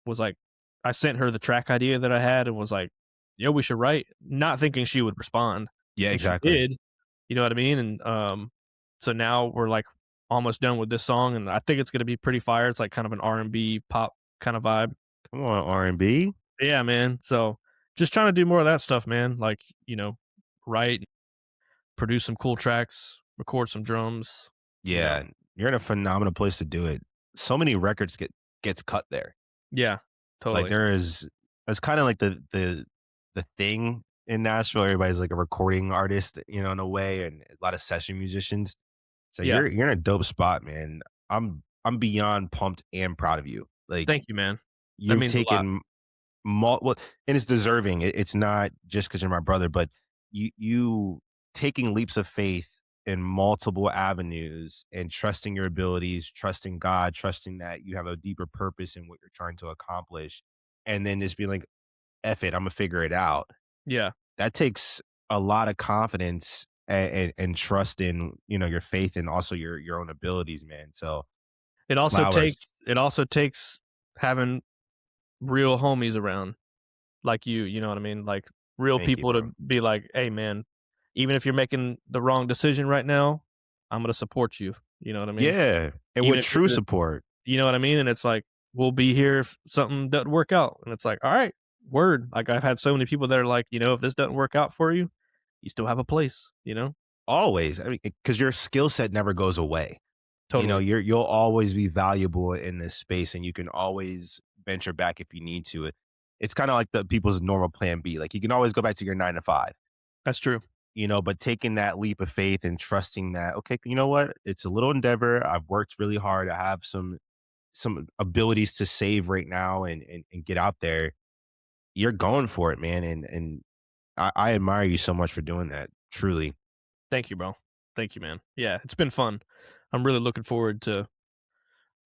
was like I sent her the track idea that I had and was like, "Yo, we should write," not thinking she would respond, Yeah, and she exactly. did, you know what I mean? And, so now we're, like, almost done with this song, and I think it's gonna be pretty fire. It's, like, kind of an R&B pop kinda vibe. Come on, R&B. Yeah, man. So, just trying to do more of that stuff, man, like, write, produce some cool tracks, record some drums, you know? Yeah, you're in a phenomenal place to do it. So many records gets cut there. Yeah, Like totally. there is that's kind of like the thing in Nashville. Everybody's like a recording artist, in a way, and a lot of session musicians. So Yeah. you're in a dope spot, man. I'm beyond pumped and proud of you. Like Thank you, man. That you've means a lot. taken well, and it's deserving. It's not just because you're my brother, but you taking leaps of faith in multiple avenues and trusting your abilities, trusting God, trusting that you have a deeper purpose in what you're trying to accomplish, and then just being like, "F it, I'm gonna figure it out." Yeah. That takes a lot of confidence and trust in your faith and also your own abilities, man. So flowers. It also takes having real homies around like you know what I mean? Like, real Thank you, people to bro. be like, "Hey, man, even if you're making the wrong decision right now, I'm gonna support you." You know what I mean? Yeah, and Even with if you're true gonna support. you know what I mean? And it's like, "We'll be here if something doesn't work out." And it's like, "Alright, word." Like, I've had so many people that are like, "If this doesn't work out for you, you still have a place," you know? Always. I mean, because your skill set never goes away. Totally. You'll always be valuable in this space, and you can always venture back if you need to. It's kinda like the people's normal plan B, like, you can always go back to your 9 to 5, That's true. but taking that leap of faith and trusting that, "Okay, you know what? It's a little endeavor. I've worked really hard. I have some abilities to save right now and get out there." You're going for it, man, and I admire you so much for doing that, truly. Thank you, bro. Thank you, man. Yeah, it's been fun. I'm really looking forward to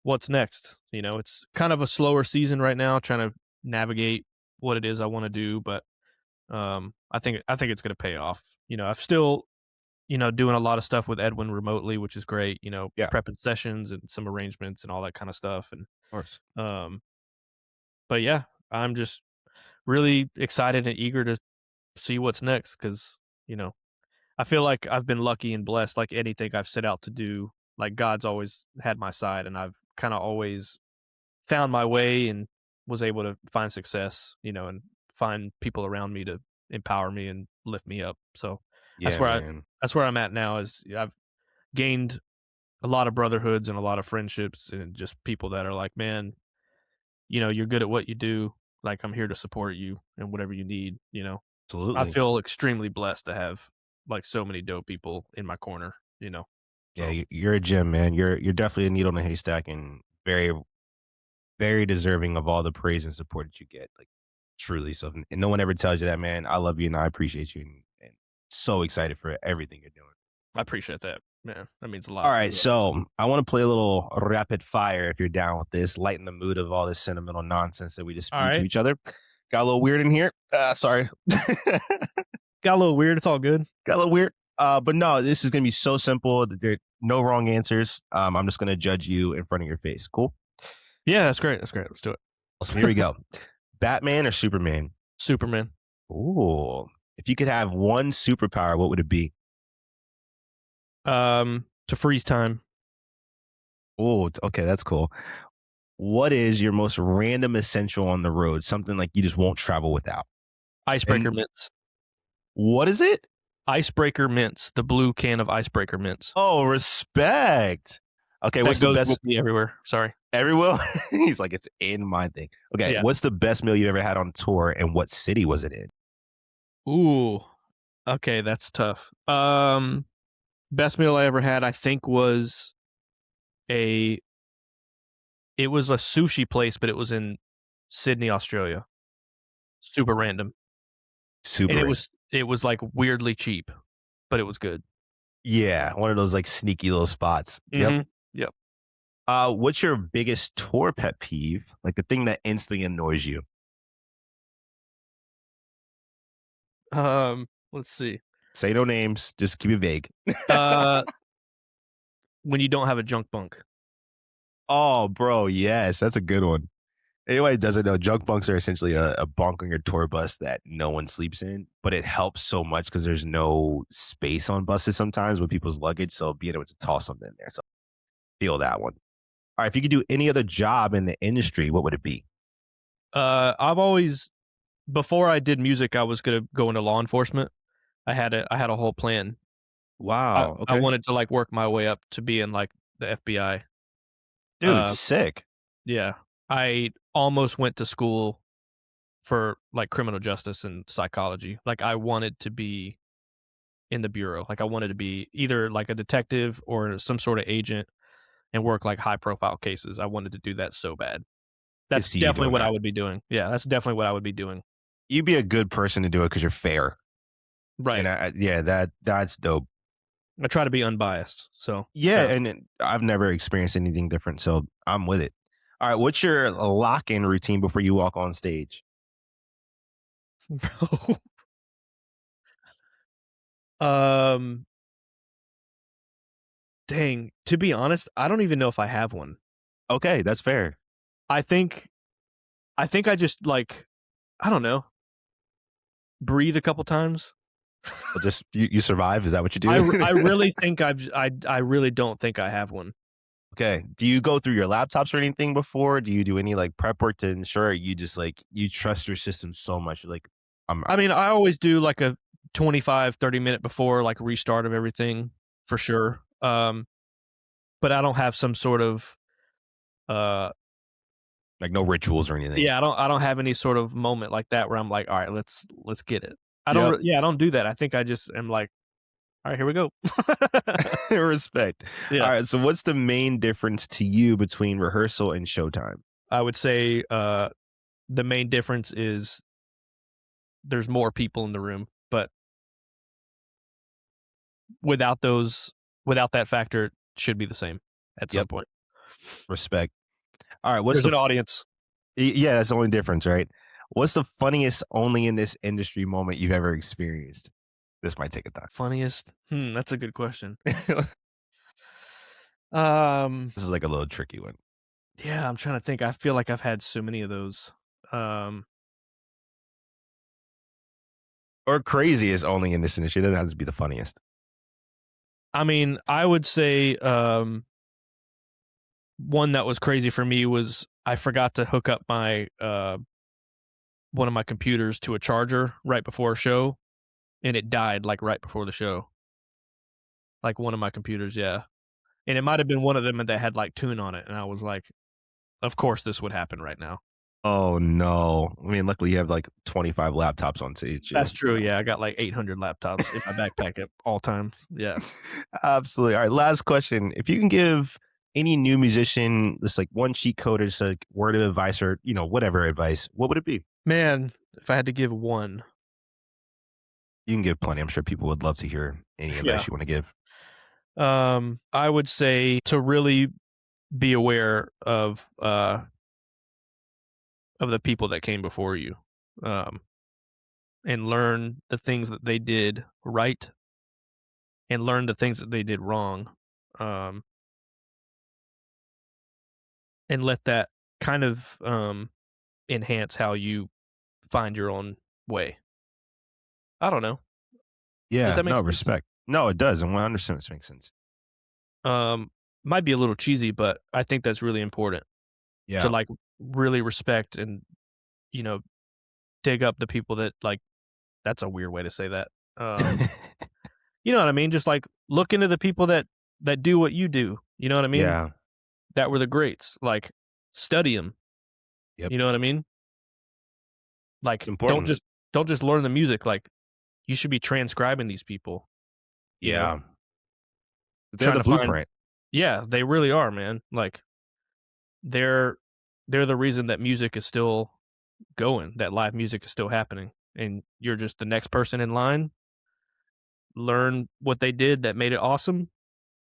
what's next. It's kind of a slower season right now, trying to navigate what it is I want to do, but I think it's going to pay off. I'm still doing a lot of stuff with Edwin remotely, which is great. Yeah, of Prepping sessions and some arrangements and all that kind of stuff. And course. um, but yeah, I'm just really excited and eager to see what's next because you know I feel like I've been lucky and blessed. Like anything I've set out to do, like God's always had my side, and I've kind of always found my way and was able to find success, and find people around me to empower me and lift me up. So that's Yeah, where I man. that's where I'm at now is I've gained a lot of brotherhoods and a lot of friendships and just people that are like, man, you're good at what you do. Like I'm here to support you and whatever you need. I Absolutely. feel extremely blessed to have like so many dope people in my corner. Yeah, So you're a gem, man. You're definitely a needle in a haystack and very, very deserving of all the praise and support that you get. Like Truly. So, and no one ever tells you that, man. I love you and I appreciate you, and so excited for everything you're doing. I appreciate that, man. That means a All lot. right, so I want to play a little rapid fire if you're down with this, lighten the mood of all this sentimental nonsense that we just All spew to right. each other. Got a little weird in here. Sorry. Got a little weird. It's all good. Got a little weird. But no, this is gonna be so simple. There are no wrong answers. I'm just gonna judge you in front of your face. Cool. Yeah, that's great. That's great. Let's do it. Awesome. Here we go. Batman or Superman? Superman. Ooh. If you could have one superpower, what would it be? To freeze time. Oh, okay, that's cool. What is your most random essential on the road? Something like you just won't travel without. Icebreaker And mints. what is it? Icebreaker mints. The blue can of icebreaker mints. Oh, respect. Okay, That what's the goes best with me everywhere. Sorry. everywhere? He's like, it's in my thing. Okay, Yeah. what's the best meal you ever had on tour and what city was it in? Ooh. Okay, that's tough. Best meal I ever had, I think, was a sushi place, but it was in Sydney, Australia. Super random. Super And random. it was like weirdly cheap, but it was good. Yeah, one of those like sneaky little spots. Yep. Mhm. Yep. What's your biggest tour pet peeve? Like the thing that instantly annoys you? Let's see. Say no names. Just keep it vague. Uh, when you don't have a junk bunk. Oh, bro, yes, that's a good one. Anybody who doesn't know, junk bunks are essentially a bunk on your tour bus that no one sleeps in, but it helps so much because there's no space on buses sometimes with people's luggage. So being able to toss something in there. So feel that one. All right, if you could do any other job in the industry, what would it be? I've always before I did music, I was gonna go into law enforcement. I had a whole plan. Wow. I Okay. wanted to like work my way up to be in like the FBI. Dude, Uh, sick. yeah. I almost went to school for like criminal justice and psychology. Like I wanted to be in the bureau. Like I wanted to be either like a detective or some sort of agent and work like high profile cases. I wanted to do that so bad. I can That's see you definitely doing what I that. would be doing. Yeah, that's definitely what I would be doing. You'd be a good person to do it because you're fair. Right. And yeah, that's dope. I try to be unbiased. So Yeah, and I've never experienced anything different, so I'm with it. All right, what's your lock-in routine before you walk on stage? bro. um Dang, to be honest, I don't even know if I have one. Okay, that's fair. I think I just like I don't know, breathe a couple times. Well, just you survive. Is that what you do? I really think I really don't think I have one. Okay. Do you go through your laptops or anything before? Do you do any like prep work to ensure you just like you trust your system so much? You're like, I mean, I always do like a 25-30 minute before like restart of everything for sure. But I don't have some sort of uh like no rituals or anything. yeah, I don't have any sort of moment like that where I'm like, all right, let's get it. Yep. I don't do that. I think I just am like, all right, here we go. Respect. Yeah. All right. So what's the main difference to you between rehearsal and showtime? I would say the main difference is there's more people in the room, but without that factor, it should be the same at some Yep. point. Respect. All right. What's There's the an audience. yeah, that's the only difference, right? What's the funniest only in this industry moment you've ever experienced? This might take a time. Funniest? That's a good question. This Um, is like a little tricky one. yeah, I'm trying to think. I feel like I've had so many of those. Or craziest only in this industry. It doesn't have to be the funniest. I mean, I would say one that was crazy for me was I forgot to hook up my one of my computers to a charger right before a show, and it died like right before the show. Like one of my computers, yeah. And it might have been one of them that had like tune on it, and I was like, of course this would happen right now. Oh no. I mean, luckily you have like 25 laptops on stage. That's true. Yeah, I got like 800 laptops in my backpack at all times. Yeah. Absolutely. All right. Last question. If you can give any new musician this like one cheat code or just like word of advice or, whatever advice, what would it be? Man, If I had to give one, You can give plenty. I'm sure people would love to hear any yeah, advice you want to give. I would say to really be aware of the people that came before you, um, and learn the things that they did right and learn the things that they did wrong, um, and let that kind of enhance how you find your own way. I don't know. Does Yeah, that make no, sense? respect. No, it does, and 100% this makes sense. Um, might be a little cheesy, but I think that's really important to Yeah. like really respect and you know dig up the people that like. That's a weird way to say that. You know what I mean? Just like look into the people that do what you do. You know what I mean? Yeah. That were the greats. Like study them. Yep. You know what I mean? It's Like important. don't just learn the music. Like you should be transcribing these people. You know, Yeah. They're trying the to find. blueprint. Yeah, they really are, man. Like they're they're the reason that music is still going. That live music is still happening, and you're just the next person in line. Learn what they did that made it awesome,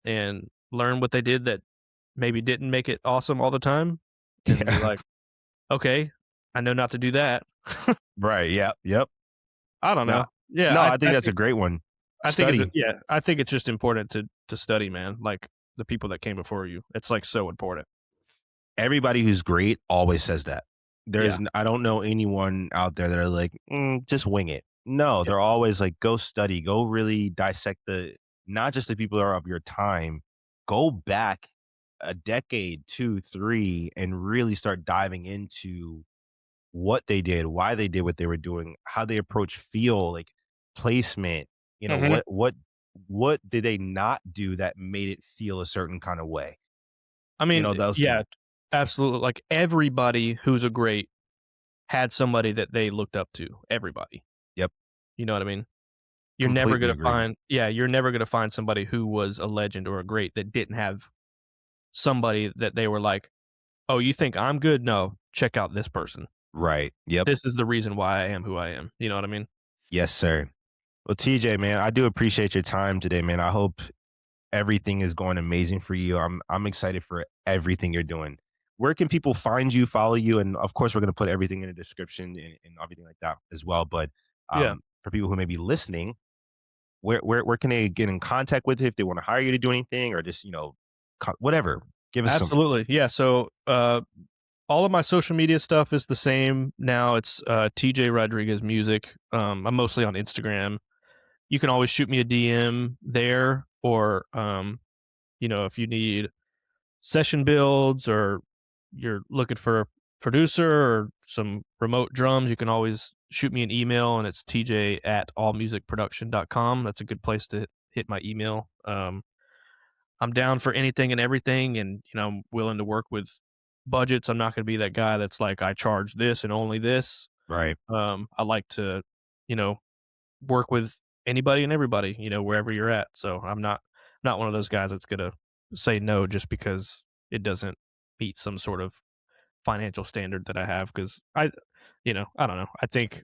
and learn what they did that maybe didn't make it awesome all the time, and be Yeah. like, okay, I know not to do that. Right. Yeah. Yep. I don't No. know. Yeah, No, I think that's a great one. I think it's Study. yeah, I think it's just important to study, man. Like the people that came before you. It's like so important. Everybody who's great always says that. Yeah. I don't know anyone out there that are like, just wing it. No, Yep. they're always like, go study, go really dissect not just the people that are of your time, go back a decade, two, three, and really start diving into what they did, why they did what they were doing, how they approach feel, like placement, Mhm. what did they not do that made it feel a certain kind of way? I mean, Those yeah, things. absolutely. Like everybody who's a great had somebody that they looked up to. Everybody. Yep. You know what I mean? You're never Completely gonna agree. find yeah, you're never gonna find somebody who was a legend or a great that didn't have somebody that they were like, "Oh, you think I'm good? No, check out this person. Right. Yep. This is the reason why I am who I am." You know what I mean? Yes, sir. Well, TJ, man, I do appreciate your time today, man. I hope everything is going amazing for you. I'm excited for everything you're doing. Where can people find you, follow you? And of course, we're going to put everything in the description and everything like that as well. But Yeah. for people who may be listening, where can they get in contact with you if they want to hire you to do anything or just, whatever? Give us some. Absolutely. Yeah, so, all of my social media stuff is the same now. It's, TJ Rodriguez Music. I'm mostly on Instagram. You can always shoot me a DM there or, if you need session builds or you're looking for a producer or some remote drums, you can always shoot me an email and it's tj@allmusicproduction.com. That's a good place to hit my email. I'm down for anything and everything and, I'm willing to work with budgets. I'm not going to be that guy that's like, I charge this and only this. Right. I like to, you know, work with anybody and everybody, wherever you're at. So I'm not one of those guys that's gonna say no just because it doesn't meet some sort of financial standard that I have. Because I don't know. I think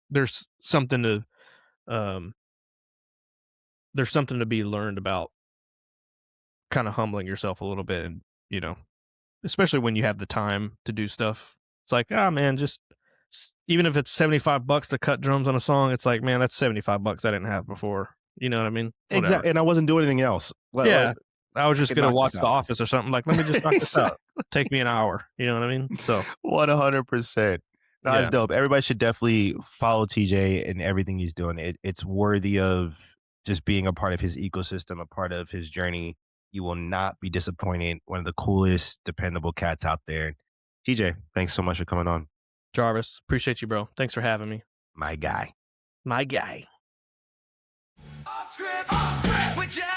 there's something to um there's something to be learned about kind of humbling yourself a little bit, and especially when you have the time to do stuff. It's like, ah, man, just even if it's $75 to cut drums on a song, it's like, man, that's $75 I didn't have before. You know what I mean? Whatever. Exactly. And I wasn't doing anything else. Yeah. I was I just could gonna knock watch this The out. Office or something, like, "Let me just knock this out. Exactly. Take me an hour." You know what I mean? So, 100%. No, that's yeah, dope. Everybody should definitely follow TJ and everything he's doing. It's worthy of just being a part of his ecosystem, a part of his journey. You will not be disappointed. One of the coolest, dependable cats out there. TJ, thanks so much for coming on. Jarvis, appreciate you, bro. Thanks for having me. My guy. My guy. Off script with Jeff.